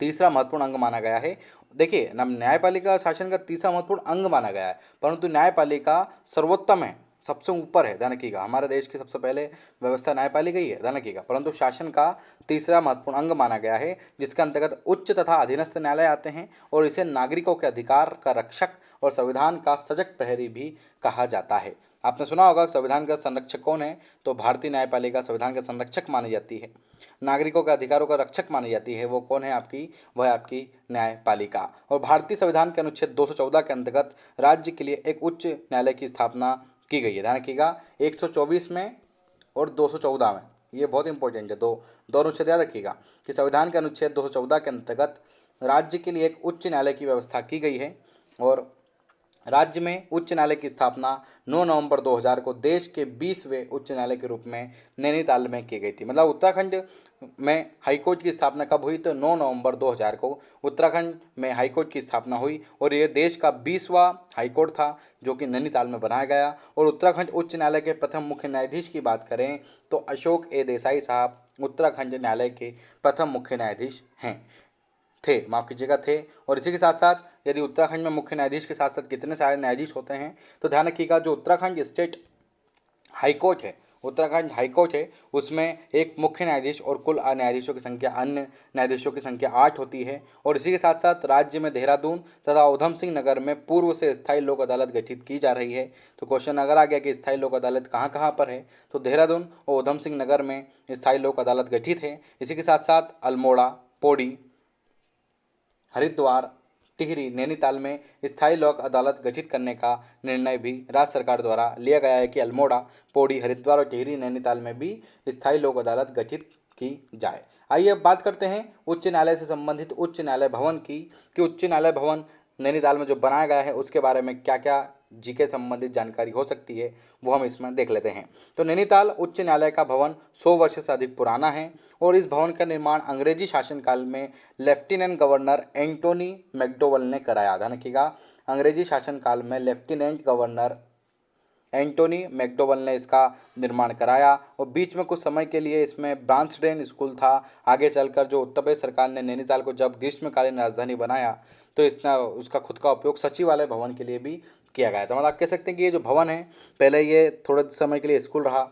तीसरा महत्वपूर्ण अंग माना गया है। देखिए, न्यायपालिका शासन का तीसरा महत्वपूर्ण अंग माना गया है, परंतु न्यायपालिका सर्वोत्तम है, सबसे ऊपर है। ध्यान रखिएगा, हमारे देश की सबसे पहले व्यवस्था न्यायपालिका ही है, ध्यान रखिएगा। परंतु शासन का तीसरा महत्वपूर्ण अंग माना गया है, जिसके अंतर्गत उच्च तथा अधीनस्थ न्यायालय आते हैं और इसे नागरिकों के अधिकार का रक्षक और संविधान का सजग प्रहरी भी कहा जाता है। आपने सुना होगा संविधान का संरक्षक कौन है, तो भारतीय न्यायपालिका संविधान का संरक्षक मानी जाती है, नागरिकों के अधिकारों का रक्षक मानी जाती है। वो कौन है आपकी, वह आपकी न्यायपालिका। और भारतीय संविधान के अनुच्छेद 214 के अंतर्गत राज्य के लिए एक उच्च न्यायालय की स्थापना की गई है। ध्यान रखिएगा, 124 में और 214 में, ये बहुत इंपॉर्टेंट है, दो अनुच्छेद याद रखिएगा कि संविधान के अनुच्छेद 214 के अंतर्गत राज्य के लिए एक उच्च न्यायालय की व्यवस्था की गई है। और राज्य में उच्च न्यायालय की स्थापना 9 नवंबर 2000 को देश के 20वें उच्च न्यायालय के रूप में नैनीताल में की गई थी। मतलब उत्तराखंड में हाईकोर्ट की स्थापना कब हुई, तो 9 नवंबर 2000 को उत्तराखंड में हाईकोर्ट की स्थापना हुई और ये देश का 20वां हाईकोर्ट था जो कि नैनीताल में बनाया गया। और उत्तराखंड उच्च न्यायालय के प्रथम मुख्य न्यायाधीश की बात करें तो अशोक ए देसाई साहब उत्तराखंड न्यायालय के प्रथम मुख्य न्यायाधीश माफ कीजिएगा थे। और इसी के साथ साथ यदि उत्तराखंड में मुख्य न्यायाधीश के साथ साथ कितने सारे न्यायाधीश होते हैं, तो ध्यान रखिएगा, जो उत्तराखंड स्टेट हाईकोर्ट है, उत्तराखंड हाईकोर्ट है, उसमें एक मुख्य न्यायाधीश और कुल न्यायाधीशों की संख्या, अन्य न्यायाधीशों की संख्या 8 होती है। और इसी के साथ साथ राज्य में देहरादून तथा उधम सिंह नगर में पूर्व से स्थायी लोक अदालत गठित की जा रही है। तो क्वेश्चन अगर आ गया कि स्थायी लोक अदालत कहाँ कहाँ पर है, तो देहरादून और उधम सिंह नगर में स्थायी लोक अदालत गठित है। इसी के साथ साथ अल्मोड़ा, पौड़ी, हरिद्वार, टिहरी, नैनीताल में स्थायी लोक अदालत गठित करने का निर्णय भी राज्य सरकार द्वारा लिया गया है कि अल्मोड़ा, पौड़ी, हरिद्वार और टिहरी, नैनीताल में भी स्थायी लोक अदालत गठित की जाए। आइए अब बात करते हैं उच्च न्यायालय से संबंधित उच्च न्यायालय भवन की, कि उच्च न्यायालय भवन नैनीताल में जो बनाया गया है उसके बारे में क्या क्या जीके संबंधित जानकारी हो सकती है, वो हम इसमें देख लेते हैं। तो नैनीताल उच्च न्यायालय का भवन 100 वर्ष से अधिक पुराना है और इस भवन का निर्माण अंग्रेजी शासनकाल में लेफ्टिनेंट गवर्नर एंटोनी मैकडोवल ने कराया। ध्यान रखिएगा, अंग्रेजी शासनकाल में लेफ्टिनेंट गवर्नर एंटोनी मैकडोवल ने इसका निर्माण कराया। और बीच में कुछ समय के लिए इसमें ब्रांसडेन स्कूल था। आगे चलकर जो उत्तर प्रदेश सरकार ने नैनीताल को जब ग्रीष्मकालीन राजधानी बनाया तो इसने उसका खुद का उपयोग सचिवालय भवन के लिए भी किया गया था। मतलब आप कह सकते हैं कि ये जो भवन है, पहले ये थोड़े समय के लिए स्कूल रहा,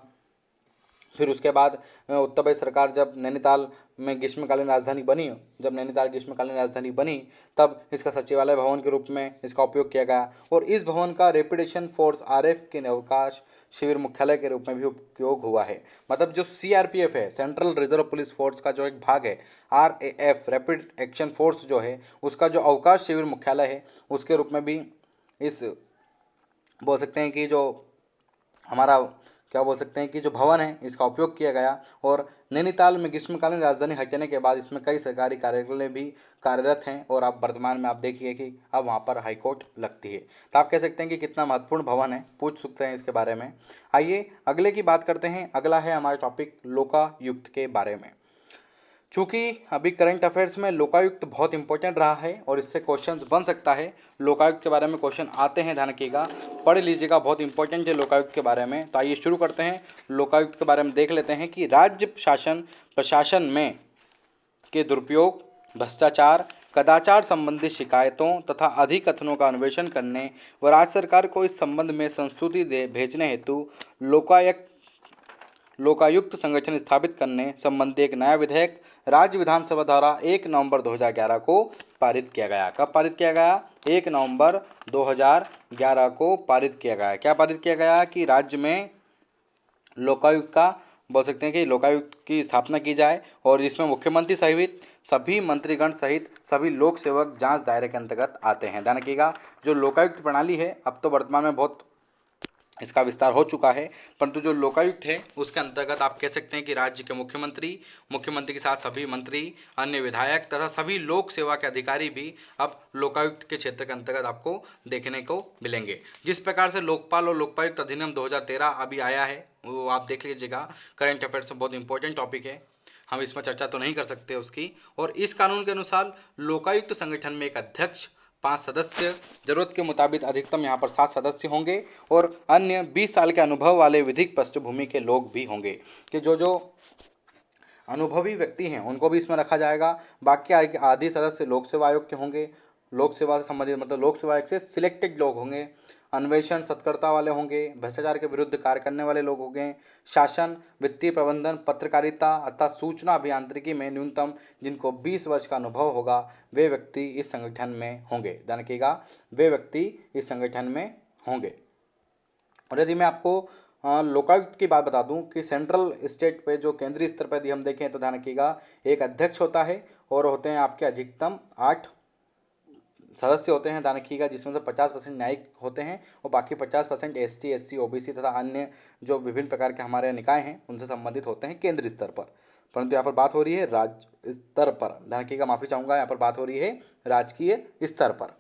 फिर उसके बाद उत्तर प्रदेश सरकार जब नैनीताल में ग्रीष्मकालीन राजधानी बनी, जब नैनीताल ग्रीष्मकालीन राजधानी बनी, तब इसका सचिवालय भवन के रूप में इसका उपयोग किया गया। और इस भवन का रेपिडेशन फोर्स आरएफ के अवकाश शिविर मुख्यालय के रूप में भी उपयोग हुआ है। मतलब जो सीआरपीएफ है, सेंट्रल रिजर्व पुलिस फोर्स का जो एक भाग है, आरएएफ रैपिड एक्शन फोर्स जो है, उसका जो अवकाश शिविर मुख्यालय है उसके रूप में भी इस बोल सकते हैं कि जो हमारा क्या बोल सकते हैं कि जो भवन है इसका उपयोग किया गया। और नैनीताल में ग्रीष्मकालीन राजधानी हटने के बाद इसमें कई सरकारी कार्यालय भी कार्यरत हैं और आप वर्तमान में आप देखिए कि अब वहाँ पर हाईकोर्ट लगती है। तो आप कह सकते हैं कि कितना महत्वपूर्ण भवन है, पूछ सकते हैं इसके बारे में। आइए अगले की बात करते हैं। अगला है हमारा टॉपिक लोकायुक्त के बारे में। चूँकि अभी करंट अफेयर्स में लोकायुक्त बहुत इंपॉर्टेंट रहा है और इससे क्वेश्चंस बन सकता है, लोकायुक्त के बारे में क्वेश्चन आते हैं, ध्यान रखिएगा, पढ़ लीजिएगा, बहुत इंपॉर्टेंट है लोकायुक्त के बारे में। तो आइए शुरू करते हैं। लोकायुक्त के बारे में देख लेते हैं कि राज्य शासन प्रशासन में के दुरुपयोग, भ्रष्टाचार, कदाचार संबंधी शिकायतों तथा अधिकथनों का अन्वेषण करने व राज्य सरकार को इस संबंध में संस्तुति भेजने हेतु लोकायुक्त संगठन स्थापित करने संबंधी एक नया विधेयक राज्य विधानसभा द्वारा 1 नवंबर 2011 को पारित किया गया। कब पारित किया गया? 1 नवंबर 2011 को पारित किया गया। क्या पारित किया गया कि राज्य में लोकायुक्त का बोल सकते हैं कि लोकायुक्त की स्थापना की जाए और इसमें मुख्यमंत्री सहित सभी मंत्रीगण सहित सभी लोक सेवक जांच दायरे के अंतर्गत आते हैं। ध्यान रखिएगा, जो लोकायुक्त प्रणाली है अब तो वर्तमान में बहुत इसका विस्तार हो चुका है, परंतु जो लोकायुक्त है उसके अंतर्गत आप कह सकते हैं कि राज्य के मुख्यमंत्री के साथ सभी मंत्री, अन्य विधायक तथा सभी लोक सेवा के अधिकारी भी अब लोकायुक्त के क्षेत्र के अंतर्गत आपको देखने को मिलेंगे। जिस प्रकार से लोकपाल और लोकायुक्त अधिनियम 2013 अभी आया है वो आप देख लीजिएगा, करंट अफेयर्स में बहुत इंपॉर्टेंट टॉपिक है, हम इसमें चर्चा तो नहीं कर सकते उसकी। और इस कानून के अनुसार लोकायुक्त संगठन में एक अध्यक्ष, 5 सदस्य, जरूरत के मुताबिक अधिकतम यहाँ पर 7 सदस्य होंगे और अन्य 20 साल के अनुभव वाले विधिक पृष्ठभूमि के लोग भी होंगे कि जो अनुभवी व्यक्ति हैं उनको भी इसमें रखा जाएगा। बाकी आधे सदस्य लोक सेवा आयोग के होंगे, लोक सेवा से संबंधित मतलब लोक सेवा आयोग से सिलेक्टेड लोग होंगे, अन्वेषण सत्कर्ता वाले होंगे, भ्रष्टाचार के विरुद्ध कार्य करने वाले लोग होंगे, शासन, वित्तीय प्रबंधन, पत्रकारिता अर्थात सूचना अभियांत्रिकी में न्यूनतम जिनको 20 वर्ष का अनुभव होगा वे व्यक्ति इस संगठन में होंगे। ध्यान रखिएगा, वे व्यक्ति इस संगठन में होंगे। और यदि मैं आपको लोकायुक्त की बात बता दूं कि सेंट्रल स्टेट पे जो केंद्रीय स्तर पर यदि हम देखें तो ध्यान रखिएगा, एक अध्यक्ष होता है और होते हैं आपके अधिकतम 8 सदस्य होते हैं। ध्यान रखिएगा, जिसमें से 50% न्यायिक होते हैं और बाकी 50% ST, SC, OBC तथा अन्य जो विभिन्न प्रकार के हमारे निकाय हैं उनसे संबंधित होते हैं केंद्रीय स्तर पर। परंतु यहाँ पर बात हो रही है राज्य स्तर पर। ध्यान रखिएगा, माफ़ी चाहूँगा, यहाँ पर बात हो रही है राजकीय स्तर पर।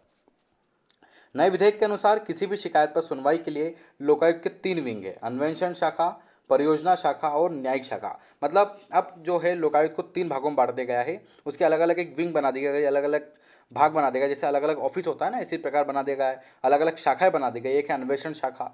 नए विधेयक के अनुसार किसी भी शिकायत पर सुनवाई के लिए लोकायुक्त के 3 विंग है, अन्वेषण शाखा, परियोजना शाखा और न्यायिक शाखा। मतलब अब जो है लोकायुक्त को 3 भागों में बांट दिया गया है, उसके अलग अलग एक विंग बना दिया गया, अलग अलग भाग बना देगा, जैसे अलग अलग ऑफिस होता है ना, इसी प्रकार बना दिया गया है, अलग अलग शाखाएं बना दी गई। एक है अन्वेषण शाखा,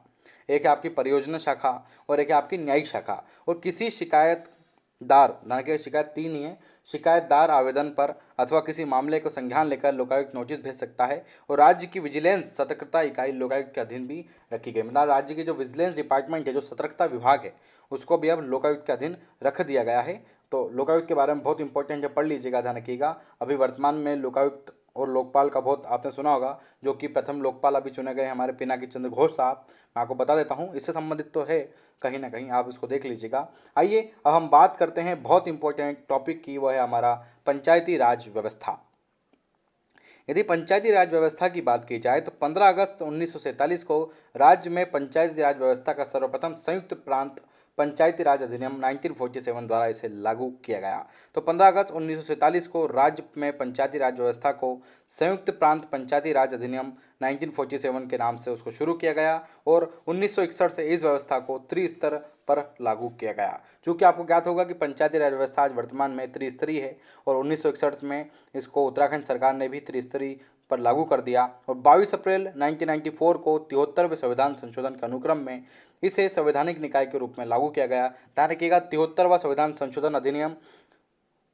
एक है आपकी परियोजना शाखा और एक है आपकी न्यायिक शाखा। और किसी शिकायतदार, ध्यान रखिएगा शिकायत 3 ही है, शिकायतदार आवेदन पर अथवा किसी मामले को संज्ञान लेकर लोकायुक्त नोटिस भेज सकता है। और राज्य की विजिलेंस सतर्कता इकाई लोकायुक्त के अधीन भी रखी गई, मतलब राज्य की जो विजिलेंस डिपार्टमेंट है, जो सतर्कता विभाग है, उसको भी अब लोकायुक्त के अधीन रख दिया गया है। तो लोकायुक्त के बारे में बहुत इंपॉर्टेंट है, पढ़ लीजिएगा। ध्यान रखिएगा, अभी वर्तमान में लोकायुक्त और लोकपाल का बहुत आपने सुना होगा, जो कि प्रथम लोकपाल अभी चुने गए हमारे पिनाकी चंद्र घोष साहब। मैं आपको बता देता हूँ, इससे संबंधित तो है कहीं ना कहीं, आप इसको देख लीजिएगा। आइए अब हम बात करते हैं बहुत इंपॉर्टेंट टॉपिक की, वह है हमारा पंचायती राज व्यवस्था। यदि पंचायती राज व्यवस्था की बात की जाए तो 15 अगस्त 1947 को राज्य में पंचायती राज व्यवस्था का सर्वप्रथम संयुक्त प्रांत पंचायती राज अधिनियम 1947 द्वारा इसे लागू किया गया। तो 15 अगस्त 1947 को राज्य में पंचायती राज व्यवस्था को संयुक्त प्रांत पंचायती राज अधिनियम 1947 के नाम से उसको शुरू किया गया और 1961 से इस व्यवस्था को त्रिस्तर पर लागू किया गया। चूँकि आपको ज्ञात होगा कि पंचायती राज व्यवस्था आज वर्तमान में त्रिस्तरीय है और 1961 में इसको उत्तराखंड सरकार ने भी त्रिस्तरीय पर लागू कर दिया और 22 अप्रैल 1994 को 73वें संविधान संशोधन के अनुक्रम में इसे संवैधानिक निकाय के रूप में लागू किया गया। ध्यान रखिएगा, 73वां संविधान संशोधन अधिनियम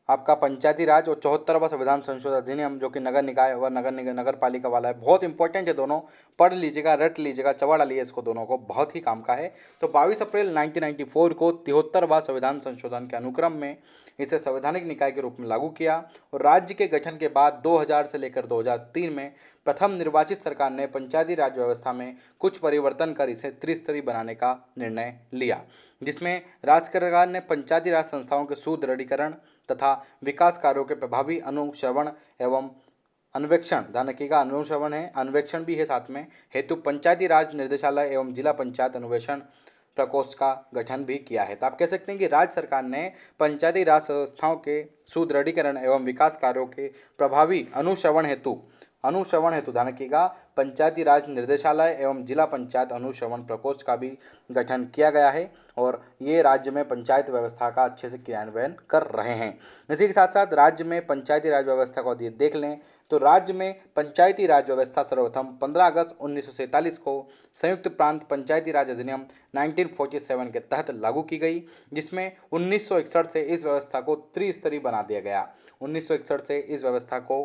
आपका पंचायती राज और 74वां संविधान संशोधन अधिनियम जो कि नगर निकाय व नगर पालिका वाला है, बहुत इंपॉर्टेंट है दोनों, पढ़ लीजिएगा, रट लीजिएगा, चबा डालिए इसको, दोनों को, बहुत ही काम का है। तो 22 अप्रैल 1994 को 73वां संविधान संशोधन के अनुक्रम में इसे संवैधानिक निकाय के रूप में लागू किया और राज्य के गठन के बाद 2000 से लेकर 2003 में प्रथम निर्वाचित सरकार ने पंचायती राज व्यवस्था में कुछ परिवर्तन कर इसे त्रिस्तरीय बनाने का निर्णय लिया, जिसमें राज्य सरकार ने पंचायती राज संस्थाओं के सुदृढ़ीकरण तथा विकास कार्यों के प्रभावी अनुश्रवण एवं अन्वेक्षण, ध्यान रखिएगा अनुश्रवण है, अन्वेक्षण भी है साथ में, हेतु पंचायती राज निर्देशालय एवं जिला पंचायत अन्वेषण प्रकोष्ठ का गठन भी किया है। तो आप कह सकते हैं कि राज्य सरकार ने पंचायती राज संस्थाओं के सुदृढ़ीकरण एवं विकास कार्यों के प्रभावी अनुश्रवण हेतु ध्यान रखिएगा पंचायती राज निर्देशालय एवं जिला पंचायत अनुश्रवण प्रकोष्ठ का भी गठन किया गया है और ये राज्य में पंचायत व्यवस्था का अच्छे से क्रियान्वयन कर रहे हैं। इसी के साथ साथ राज्य में पंचायती राज व्यवस्था को यदि देख लें तो राज्य में पंचायती राज व्यवस्था सर्वप्रथम 15 अगस्त 1947 को संयुक्त प्रांत पंचायती राज अधिनियम 1947 के तहत लागू की गई, जिसमें 1961 से इस व्यवस्था को त्रिस्तरीय बना दिया गया। 1961 से इस व्यवस्था को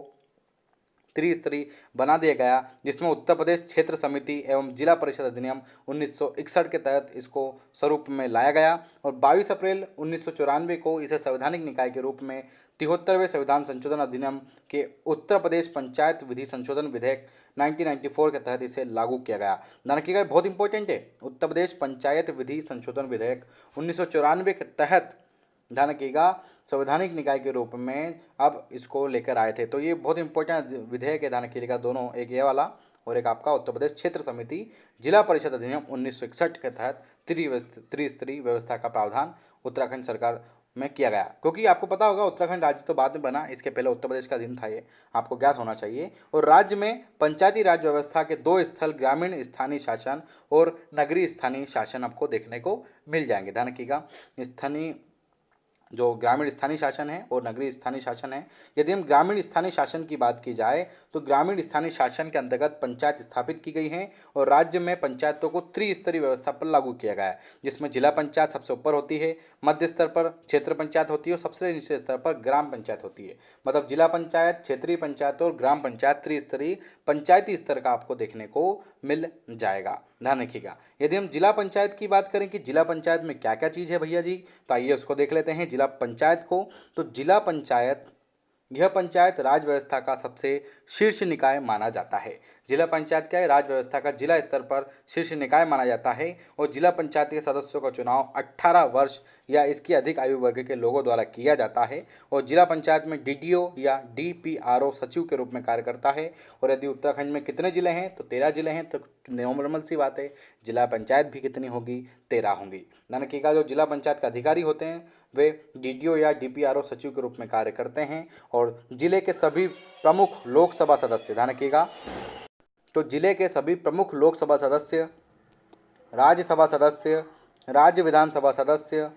त्रिस्तरीय बना दिया गया, जिसमें उत्तर प्रदेश क्षेत्र समिति एवं जिला परिषद अधिनियम 1961 के तहत इसको स्वरूप में लाया गया और 22 अप्रैल 1994 को इसे संवैधानिक निकाय के रूप में 73वें संविधान संशोधन अधिनियम के उत्तर प्रदेश पंचायत विधि संशोधन विधेयक 1994 के तहत इसे लागू किया गया। ध्यान रखिएगा, बहुत इंपॉर्टेंट है। उत्तर प्रदेश पंचायत विधि संशोधन विधेयक 1994 के तहत ध्यान रखिएगा संवैधानिक निकाय के रूप में अब इसको लेकर आए थे। तो ये बहुत इंपॉर्टेंट विधेयक है, ध्यान रखिएगा दोनों, एक ये वाला और एक आपका उत्तर प्रदेश क्षेत्र समिति जिला परिषद अधिनियम 1961 के तहत त्रिस्तरीय व्यवस्था का प्रावधान उत्तराखंड सरकार में किया गया। क्योंकि आपको पता होगा उत्तराखंड राज्य तो बाद में बना, इसके पहले उत्तर प्रदेश का अधीन था, ये आपको ज्ञात होना चाहिए। और राज्य में पंचायती राज व्यवस्था के दो स्थल ग्रामीण स्थानीय शासन और नगरीय स्थानीय शासन आपको देखने को मिल जाएंगे। ध्यान रखिएगा, स्थानीय जो ग्रामीण स्थानीय शासन है और नगरीय स्थानीय शासन है। यदि हम ग्रामीण स्थानीय शासन की बात की जाए तो ग्रामीण स्थानीय शासन के अंतर्गत पंचायत स्थापित की गई हैं और राज्य में पंचायतों को त्रिस्तरीय व्यवस्था पर लागू किया गया है, जिसमें जिला पंचायत सबसे ऊपर होती है, मध्य स्तर पर क्षेत्र पंचायत होती है और सबसे निचले स्तर पर ग्राम पंचायत होती है। मतलब जिला पंचायत, क्षेत्रीय पंचायत और ग्राम पंचायत त्रिस्तरीय पंचायती स्तर का आपको देखने को मिल जाएगा। ध्यान रखिएगा, यदि हम जिला पंचायत की बात करें कि जिला पंचायत में क्या क्या चीज़ है भैया जी, तो आइए उसको देख लेते हैं। जिला पंचायत को, तो जिला पंचायत यह पंचायत राज व्यवस्था का सबसे शीर्ष निकाय माना जाता है। जिला पंचायत क्या है, राज व्यवस्था का जिला स्तर पर शीर्ष निकाय माना जाता है और जिला पंचायत के सदस्यों का चुनाव 18 वर्ष या इसकी अधिक आयु वर्ग के लोगों द्वारा किया जाता है और जिला पंचायत में डीडीओ या डीपीआरओ सचिव के रूप में कार्य करता है। और यदि उत्तराखंड में कितने जिले हैं, तो 13 जिले हैं, तो नॉर्मल सी बात है, जिला पंचायत भी कितनी होगी, 13 होंगी। ध्यान रखिएगा, जो जिला पंचायत के अधिकारी होते हैं वे डीडीओ या डीपीआरओ सचिव के रूप में कार्य करते हैं और जिले के सभी प्रमुख लोकसभा सदस्य, ध्यान रखिएगा, तो जिले के सभी प्रमुख लोकसभा सदस्य, राज्यसभा सदस्य, राज्य विधानसभा सदस्य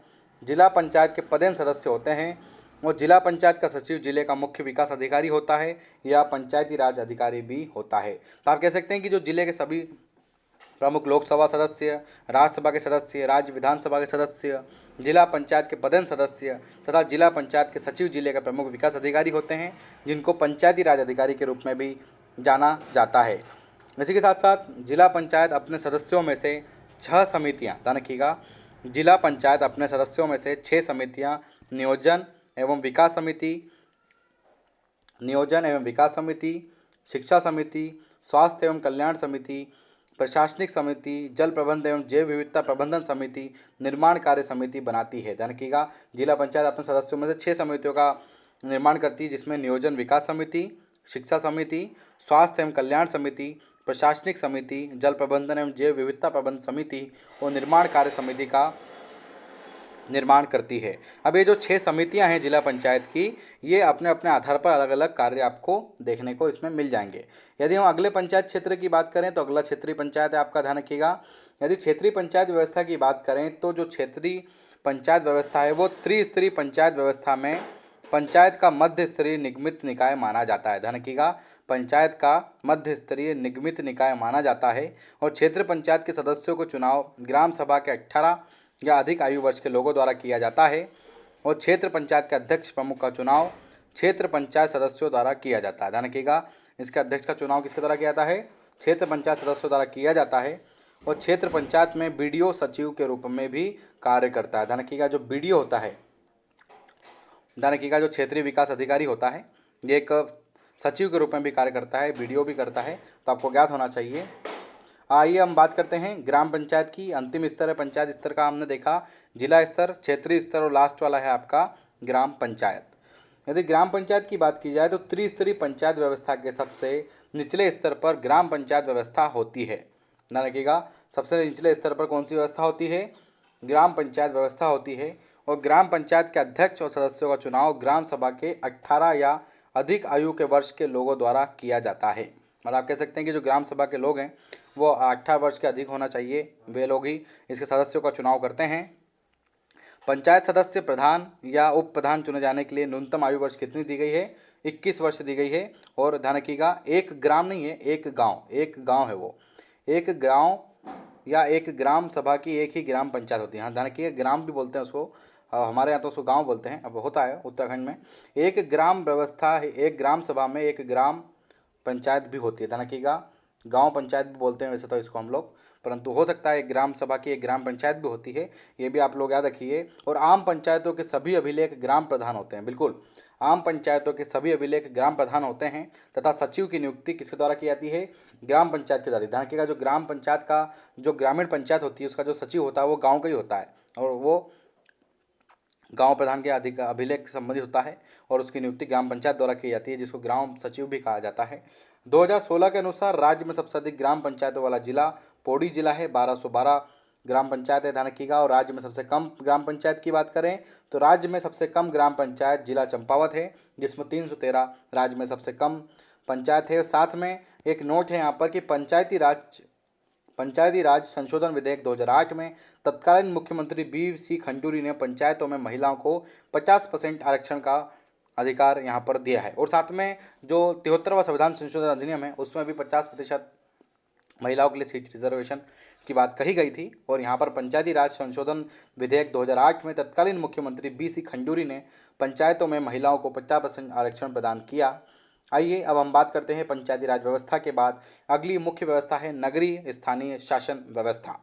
जिला पंचायत के पदेन सदस्य होते हैं और जिला पंचायत का सचिव जिले का मुख्य विकास अधिकारी होता है या पंचायती राज अधिकारी भी होता है। तो आप कह सकते हैं कि जो जिले के सभी प्रमुख लोकसभा सदस्य, राज्यसभा के सदस्य, राज्य विधानसभा के सदस्य, जिला पंचायत के पदेन सदस्य तथा जिला पंचायत के सचिव जिले के प्रमुख विकास अधिकारी होते हैं, जिनको पंचायती राज अधिकारी के रूप में भी जाना जाता है। इसी के साथ साथ जिला पंचायत अपने सदस्यों में से 6 समितियाँ, ध्यान रखिएगा, जिला पंचायत अपने सदस्यों में से 6 समितियाँ नियोजन एवं विकास समिति, शिक्षा समिति, स्वास्थ्य एवं कल्याण समिति, प्रशासनिक समिति, जल प्रबंधन एवं जैव विविधता प्रबंधन समिति, निर्माण कार्य समिति बनाती है। ध्यान रखिएगा, जिला पंचायत अपने सदस्यों में से 6 समितियों का निर्माण करती है, जिसमें नियोजन विकास समिति, शिक्षा समिति, स्वास्थ्य एवं कल्याण समिति, प्रशासनिक समिति, जल प्रबंधन एवं जैव विविधता प्रबंधन समिति और निर्माण कार्य समिति का निर्माण करती है। अब ये जो 6 समितियां हैं जिला पंचायत की, ये अपने अपने आधार पर अलग अलग कार्य आपको देखने को इसमें मिल जाएंगे। यदि हम अगले पंचायत क्षेत्र की बात करें तो अगला क्षेत्रीय पंचायत है आपका, ध्यान रखिएगा। यदि क्षेत्रीय पंचायत व्यवस्था की बात करें तो जो क्षेत्रीय पंचायत व्यवस्था है वो त्रिस्तरीय पंचायत व्यवस्था में पंचायत का मध्य स्तरीय निगमित निकाय माना जाता है। ध्यान रखिएगा, पंचायत का मध्य स्तरीय निगमित निकाय माना जाता है और क्षेत्र पंचायत के सदस्यों को चुनाव ग्राम सभा के 18 या अधिक आयु वर्ष के लोगों द्वारा किया जाता है और क्षेत्र पंचायत के अध्यक्ष प्रमुख का चुनाव क्षेत्र पंचायत सदस्यों द्वारा किया जाता है। ध्यान रखिएगा, इसके अध्यक्ष का चुनाव किसके द्वारा किया जाता है, क्षेत्र पंचायत सदस्यों द्वारा किया जाता है और क्षेत्र पंचायत में बीडीओ सचिव के रूप में भी कार्य करता है। ध्यान रखिएगा, जो बीडीओ होता है, ध्यान रखिएगा, जो क्षेत्रीय विकास अधिकारी होता है, ये एक सचिव के रूप में भी कार्य करता है, बीडीओ भी करता है, तो आपको ज्ञात होना चाहिए। आइए हम बात करते हैं ग्राम पंचायत की। अंतिम स्तर है पंचायत स्तर का, हमने देखा जिला स्तर, क्षेत्रीय स्तर और लास्ट वाला है आपका ग्राम पंचायत। यदि ग्राम पंचायत की बात की जाए तो त्रिस्तरीय पंचायत व्यवस्था के सबसे निचले स्तर पर ग्राम पंचायत व्यवस्था होती है। ध्यान रखिएगा, सबसे निचले स्तर पर कौन सी व्यवस्था होती है, ग्राम पंचायत व्यवस्था होती है और ग्राम पंचायत के अध्यक्ष और सदस्यों का चुनाव ग्राम सभा के 18 या अधिक आयु के वर्ष के लोगों द्वारा किया जाता है। मतलब आप कह सकते हैं कि जो ग्राम सभा के लोग हैं वो 18 वर्ष के अधिक होना चाहिए, वे लोग ही इसके सदस्यों का चुनाव करते हैं। पंचायत सदस्य प्रधान या उप प्रधान चुने जाने के लिए न्यूनतम आयु वर्ष कितनी दी गई है, 21 वर्ष दी गई है। और ध्यान रखिएगा, एक ग्राम नहीं है, एक गांव है वो, एक गांव या एक ग्राम सभा की एक ही ग्राम पंचायत होती है। हाँ, ध्यान रखिए, ग्राम भी बोलते हैं उसको, हमारे यहाँ तो उसको गांव बोलते हैं, अब होता है उत्तराखंड में। एक ग्राम व्यवस्था है, एक ग्राम सभा में एक ग्राम पंचायत भी होती है। ध्यान रखिएगा, गांव पंचायत भी बोलते हैं वैसे तो इसको हम लोग, परंतु हो सकता है एक ग्राम सभा की एक ग्राम पंचायत भी होती है, ये भी आप लोग याद रखिए। और आम पंचायतों के सभी अभिलेख ग्राम प्रधान होते हैं। बिल्कुल, आम पंचायतों के सभी अभिलेख ग्राम प्रधान होते हैं तथा सचिव की नियुक्ति किसके द्वारा की जाती है? ग्राम पंचायत के द्वारा। ध्यान रखिएगा, जो ग्राम पंचायत का जो ग्रामीण पंचायत होती है उसका जो सचिव होता है वो गाँव का ही होता है, और वो गांव प्रधान के अभिलेख संबंधित होता है, और उसकी नियुक्ति ग्राम पंचायत द्वारा की जाती है, जिसको ग्राम सचिव भी कहा जाता है। 2016 के अनुसार राज्य में सबसे अधिक ग्राम पंचायतों वाला जिला पौड़ी जिला है, 1212 ग्राम पंचायत है। ध्यान रखिएगा। और राज्य में सबसे कम ग्राम पंचायत की बात करें तो राज्य में सबसे कम ग्राम पंचायत जिला चंपावत है, जिसमें 313 राज्य में सबसे कम पंचायत है। साथ में एक नोट है यहाँ पर कि पंचायती राज संशोधन विधेयक 2008 में तत्कालीन मुख्यमंत्री बी.सी. खंडूरी ने पंचायतों में महिलाओं को 50% आरक्षण का अधिकार यहाँ पर दिया है। और साथ में जो 73वां संविधान संशोधन अधिनियम है उसमें भी 50% महिलाओं के लिए सीट रिजर्वेशन की बात कही गई थी। और यहाँ पर पंचायती राज संशोधन विधेयक 2008 में तत्कालीन मुख्यमंत्री बी.सी. खंडूरी ने पंचायतों में महिलाओं को 50% आरक्षण प्रदान किया। आइए अब हम बात करते हैं पंचायती राज व्यवस्था के बाद अगली मुख्य व्यवस्था है नगरीय स्थानीय शासन व्यवस्था।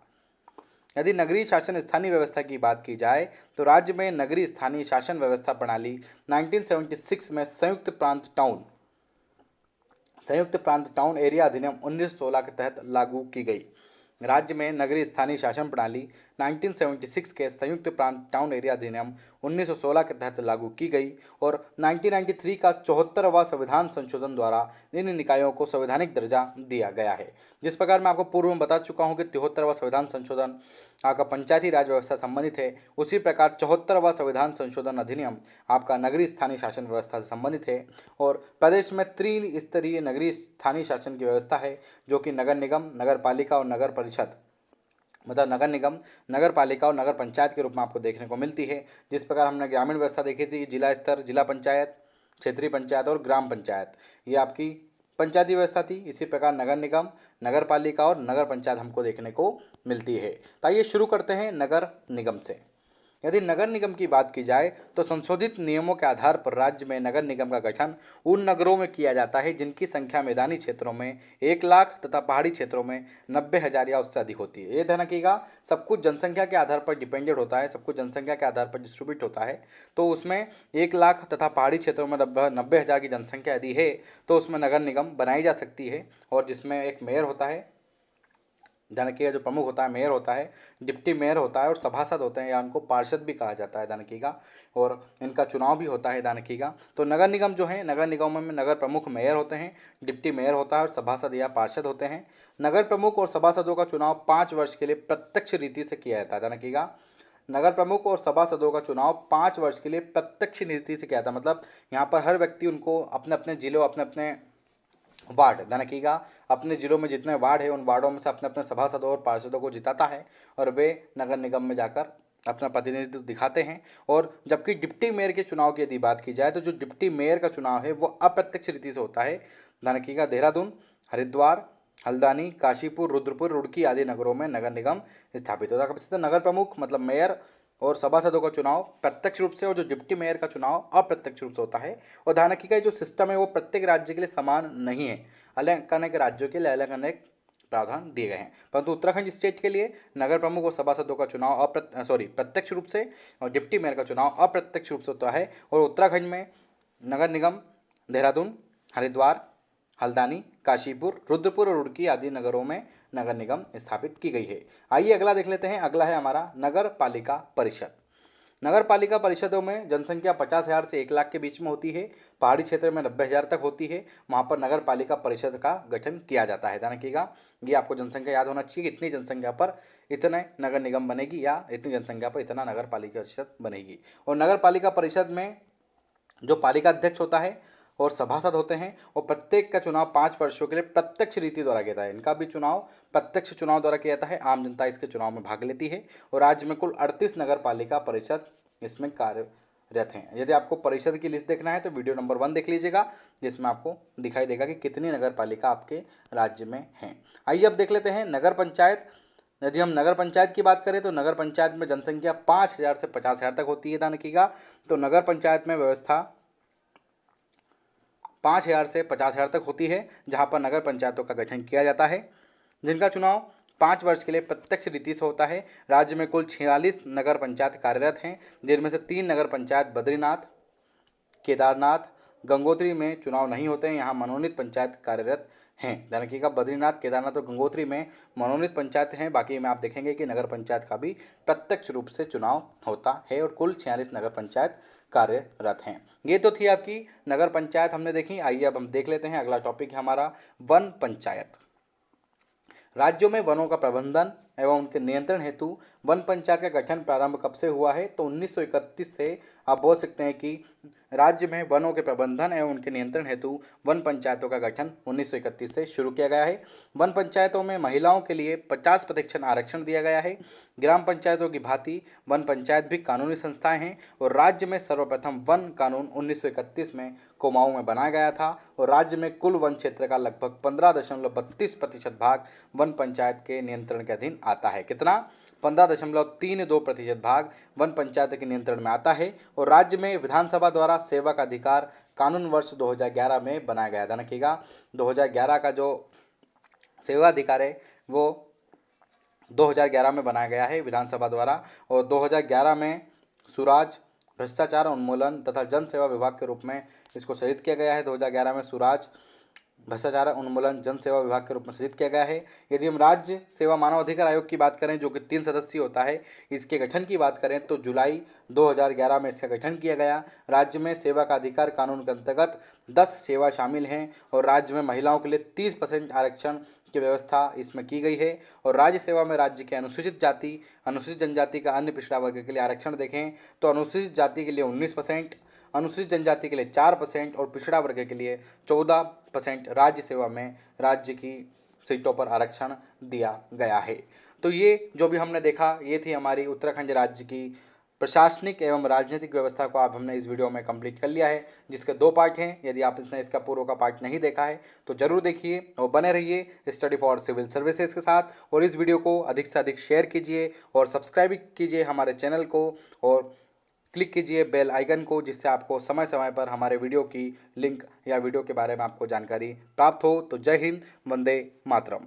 यदि नगरीय शासन स्थानीय व्यवस्था की बात की जाए तो राज्य में नगरीय स्थानीय शासन व्यवस्था प्रणाली 1976 में संयुक्त प्रांत टाउन एरिया अधिनियम 1916 के तहत लागू की गई। राज्य में नगरीय स्थानीय शासन प्रणाली 1976 के संयुक्त प्रांत टाउन एरिया अधिनियम 1916 के तहत लागू की गई। और 1993 का 74वां संविधान संशोधन द्वारा इन निकायों को संवैधानिक दर्जा दिया गया है। जिस प्रकार मैं आपको पूर्व में बता चुका हूं कि 73वां संविधान संशोधन आपका पंचायती राज व्यवस्था संबंधित है, उसी प्रकार 74वां संविधान संशोधन अधिनियम आपका नगरीय स्थानीय शासन व्यवस्था से संबंधित है। और प्रदेश में त्रिस्तरीय नगरीय स्थानीय शासन की व्यवस्था है, जो कि नगर निगम, नगर पालिका और नगर परिषद, मतलब नगर निगम, नगर पालिका और नगर पंचायत के रूप में आपको देखने को मिलती है। जिस प्रकार हमने ग्रामीण व्यवस्था देखी थी, जिला स्तर, जिला पंचायत, क्षेत्रीय पंचायत और ग्राम पंचायत, ये आपकी पंचायती व्यवस्था थी। इसी प्रकार नगर निगम, नगर पालिका और नगर पंचायत हमको देखने को मिलती है। तो आइए शुरू करते हैं नगर निगम से। यदि नगर निगम की बात की जाए तो संशोधित नियमों के आधार पर राज्य में नगर निगम का गठन उन नगरों में किया जाता है जिनकी संख्या मैदानी क्षेत्रों में 1 लाख तथा पहाड़ी क्षेत्रों में 90,000 या उससे अधिक होती है। ये ध्यान रखिएगा, सब कुछ जनसंख्या के आधार पर डिपेंडेंट होता है, सब कुछ जनसंख्या के आधार पर डिस्ट्रीब्यूट होता है। तो उसमें 1 लाख तथा पहाड़ी क्षेत्रों में 90,000 की जनसंख्या यदि है तो उसमें नगर निगम बनाई जा सकती है, और जिसमें एक मेयर होता है, ध्यान रखिएगा, जो प्रमुख होता है मेयर होता है, डिप्टी मेयर होता है और सभासद होते हैं, या उनको पार्षद भी कहा जाता है, ध्यान रखिएगा। और इनका चुनाव भी होता है, ध्यान रखिएगा। तो नगर निगम जो है, नगर निगमों में नगर प्रमुख मेयर होते हैं, डिप्टी मेयर होता है और सभासद या पार्षद होते हैं। नगर प्रमुख और सभासदों का चुनाव 5 वर्ष के लिए प्रत्यक्ष रीति से किया जाता है, ध्यान रखिएगा। नगर प्रमुख और सभासदों का चुनाव 5 वर्ष के लिए प्रत्यक्ष नीति से किया जाता है, मतलब यहाँ पर हर व्यक्ति उनको अपने अपने जिलों, अपने अपने वार्ड, ध्यान रखिएगा, अपने जिलों में जितने वार्ड है उन वार्डों में से अपने अपने सभासदों और पार्षदों को जिताता है, और वे नगर निगम में जाकर अपना प्रतिनिधित्व दिखाते हैं। और जबकि डिप्टी मेयर के चुनाव की यदि बात की जाए तो जो डिप्टी मेयर का चुनाव है वो अप्रत्यक्ष रीति से होता है, ध्यान रखिएगा। देहरादून, हरिद्वार, हल्द्वानी, काशीपुर, रुद्रपुर, रुड़की आदि नगरों में नगर निगम स्थापित होता है। नगर प्रमुख मतलब मेयर और सभासदों का चुनाव प्रत्यक्ष रूप से, और जो डिप्टी मेयर का चुनाव अप्रत्यक्ष रूप से होता है। और ध्यान रखिएगा, जो सिस्टम है वो प्रत्येक राज्य के लिए समान नहीं है, अलग अनेक राज्यों के लिए अलग अनेक प्रावधान दिए गए हैं। परंतु उत्तराखंड स्टेट के लिए नगर प्रमुख और सभासदों का चुनाव प्रत्यक्ष रूप से, और डिप्टी मेयर का चुनाव अप्रत्यक्ष रूप से होता है। और उत्तराखंड में नगर निगम देहरादून, हरिद्वार, हल्द्वानी, काशीपुर, रुद्रपुर और रुड़की आदि नगरों में नगर निगम स्थापित की गई है। आइए अगला देख लेते हैं। अगला है हमारा नगर पालिका परिषद। नगर पालिका परिषदों में जनसंख्या 50,000 से 1 लाख के बीच में होती है, पहाड़ी क्षेत्र में 90,000 तक होती है, वहाँ पर नगर पालिका परिषद का गठन किया जाता है। ध्यान रखिएगा, ये आपको जनसंख्या याद होना चाहिए कि इतनी जनसंख्या पर इतने नगर निगम बनेगी, या इतनी जनसंख्या पर इतना नगर पालिका परिषद बनेगी। और नगर पालिका परिषद में जो पालिका अध्यक्ष होता है और सभासद होते हैं, और प्रत्येक का चुनाव 5 वर्षों के लिए प्रत्यक्ष रीति द्वारा किया जाता है। इनका भी चुनाव प्रत्यक्ष चुनाव द्वारा किया जाता है, आम जनता इसके चुनाव में भाग लेती है। और राज्य में कुल 38 नगर पालिका परिषद इसमें कार्यरत हैं। यदि आपको परिषद की लिस्ट देखना है तो वीडियो नंबर 1 देख लीजिएगा, जिसमें आपको दिखाई देगा कि कितनी नगर पालिका आपके राज्य में हैं। आइए अब देख लेते हैं नगर पंचायत। यदि हम नगर पंचायत की बात करें तो नगर पंचायत में जनसंख्या 5,000 से 50,000 तक होती है, ध्यान रखिएगा। तो नगर पंचायत में व्यवस्था 5,000 से 50,000 तक होती है, जहां पर नगर पंचायतों का गठन किया जाता है, जिनका चुनाव 5 वर्ष के लिए प्रत्यक्ष रीति से होता है। राज्य में कुल 46 नगर पंचायत कार्यरत हैं, जिनमें से 3 नगर पंचायत बद्रीनाथ, केदारनाथ, गंगोत्री में चुनाव नहीं होते हैं, यहाँ मनोनीत पंचायत कार्यरत हैं। ध्यान रखिएगा, बद्रीनाथ, केदारनाथ और गंगोत्री में मनोनीत पंचायत हैं, बाकी में आप देखेंगे कि नगर पंचायत का भी प्रत्यक्ष रूप से चुनाव होता है और कुल 46 नगर पंचायत कार्यरत हैं। ये तो थी आपकी नगर पंचायत हमने देखी। आइए अब हम देख लेते हैं, अगला टॉपिक है हमारा वन पंचायत। राज्यों में वनों का प्रबंधन एवं उनके नियंत्रण हेतु वन पंचायत का गठन प्रारंभ कब से हुआ है? तो 1931 से आप बोल सकते हैं कि राज्य में वनों के प्रबंधन एवं उनके नियंत्रण हेतु वन पंचायतों का गठन 1931 से शुरू किया गया है। वन पंचायतों में महिलाओं के लिए 50% आरक्षण दिया गया है। ग्राम पंचायतों की भांति वन पंचायत भी कानूनी संस्थाएं हैं और राज्य में सर्वप्रथम वन कानून 1931 में कुमाऊं में बनाया गया था और राज्य में कुल वन क्षेत्र का लगभग 15.32% भाग वन पंचायत के नियंत्रण के अधीन आता है। कितना? 15.32% भाग वन पंचायत के नियंत्रण में आता है और राज्य में विधानसभा द्वारा सेवा का अधिकार कानून वर्ष 2011 में बनाया गया। ध्यान रखिएगा, 2011 का जो सेवा अधिकार है वो 2011 में बनाया गया है विधानसभा द्वारा और 2011 में सुराज, भ्रष्टाचार उन्मूलन तथा जन सेवा विभाग के रूप में इसको सृजित किया गया है। 2011 में सुराज, भ्रष्टाचार उन्मूलन जन सेवा विभाग के रूप में सृजित किया गया है। यदि हम राज्य सेवा मानव अधिकार आयोग की बात करें, जो कि 3 सदस्यीय होता है, इसके गठन की बात करें तो जुलाई 2011 में इसका गठन किया गया। राज्य में सेवा का अधिकार कानून के अंतर्गत 10 सेवा शामिल हैं और राज्य में महिलाओं के लिए 30% आरक्षण की व्यवस्था इसमें की गई है और राज्य सेवा में राज्य के अनुसूचित जाति, अनुसूचित जनजाति का अन्य पिछड़ा वर्ग के लिए आरक्षण देखें तो अनुसूचित जाति के लिए 19%, अनुसूचित जनजाति के लिए 4% और पिछड़ा वर्ग के लिए 14% राज्य सेवा में राज्य की सीटों पर आरक्षण दिया गया है। तो ये जो भी हमने देखा, ये थी हमारी उत्तराखंड राज्य की प्रशासनिक एवं राजनीतिक व्यवस्था को आप हमने इस वीडियो में कंप्लीट कर लिया है, जिसके 2 पार्ट हैं। यदि आप इसने इसका पूर्व का पार्ट नहीं देखा है तो जरूर देखिए और बने रहिए स्टडी फॉर सिविल सर्विसेज के साथ और इस वीडियो को अधिक से अधिक शेयर कीजिए और सब्सक्राइब कीजिए हमारे चैनल को और क्लिक कीजिए बेल आइकन को, जिससे आपको समय समय पर हमारे वीडियो की लिंक या वीडियो के बारे में आपको जानकारी प्राप्त हो। तो जय हिंद, वंदे मातरम।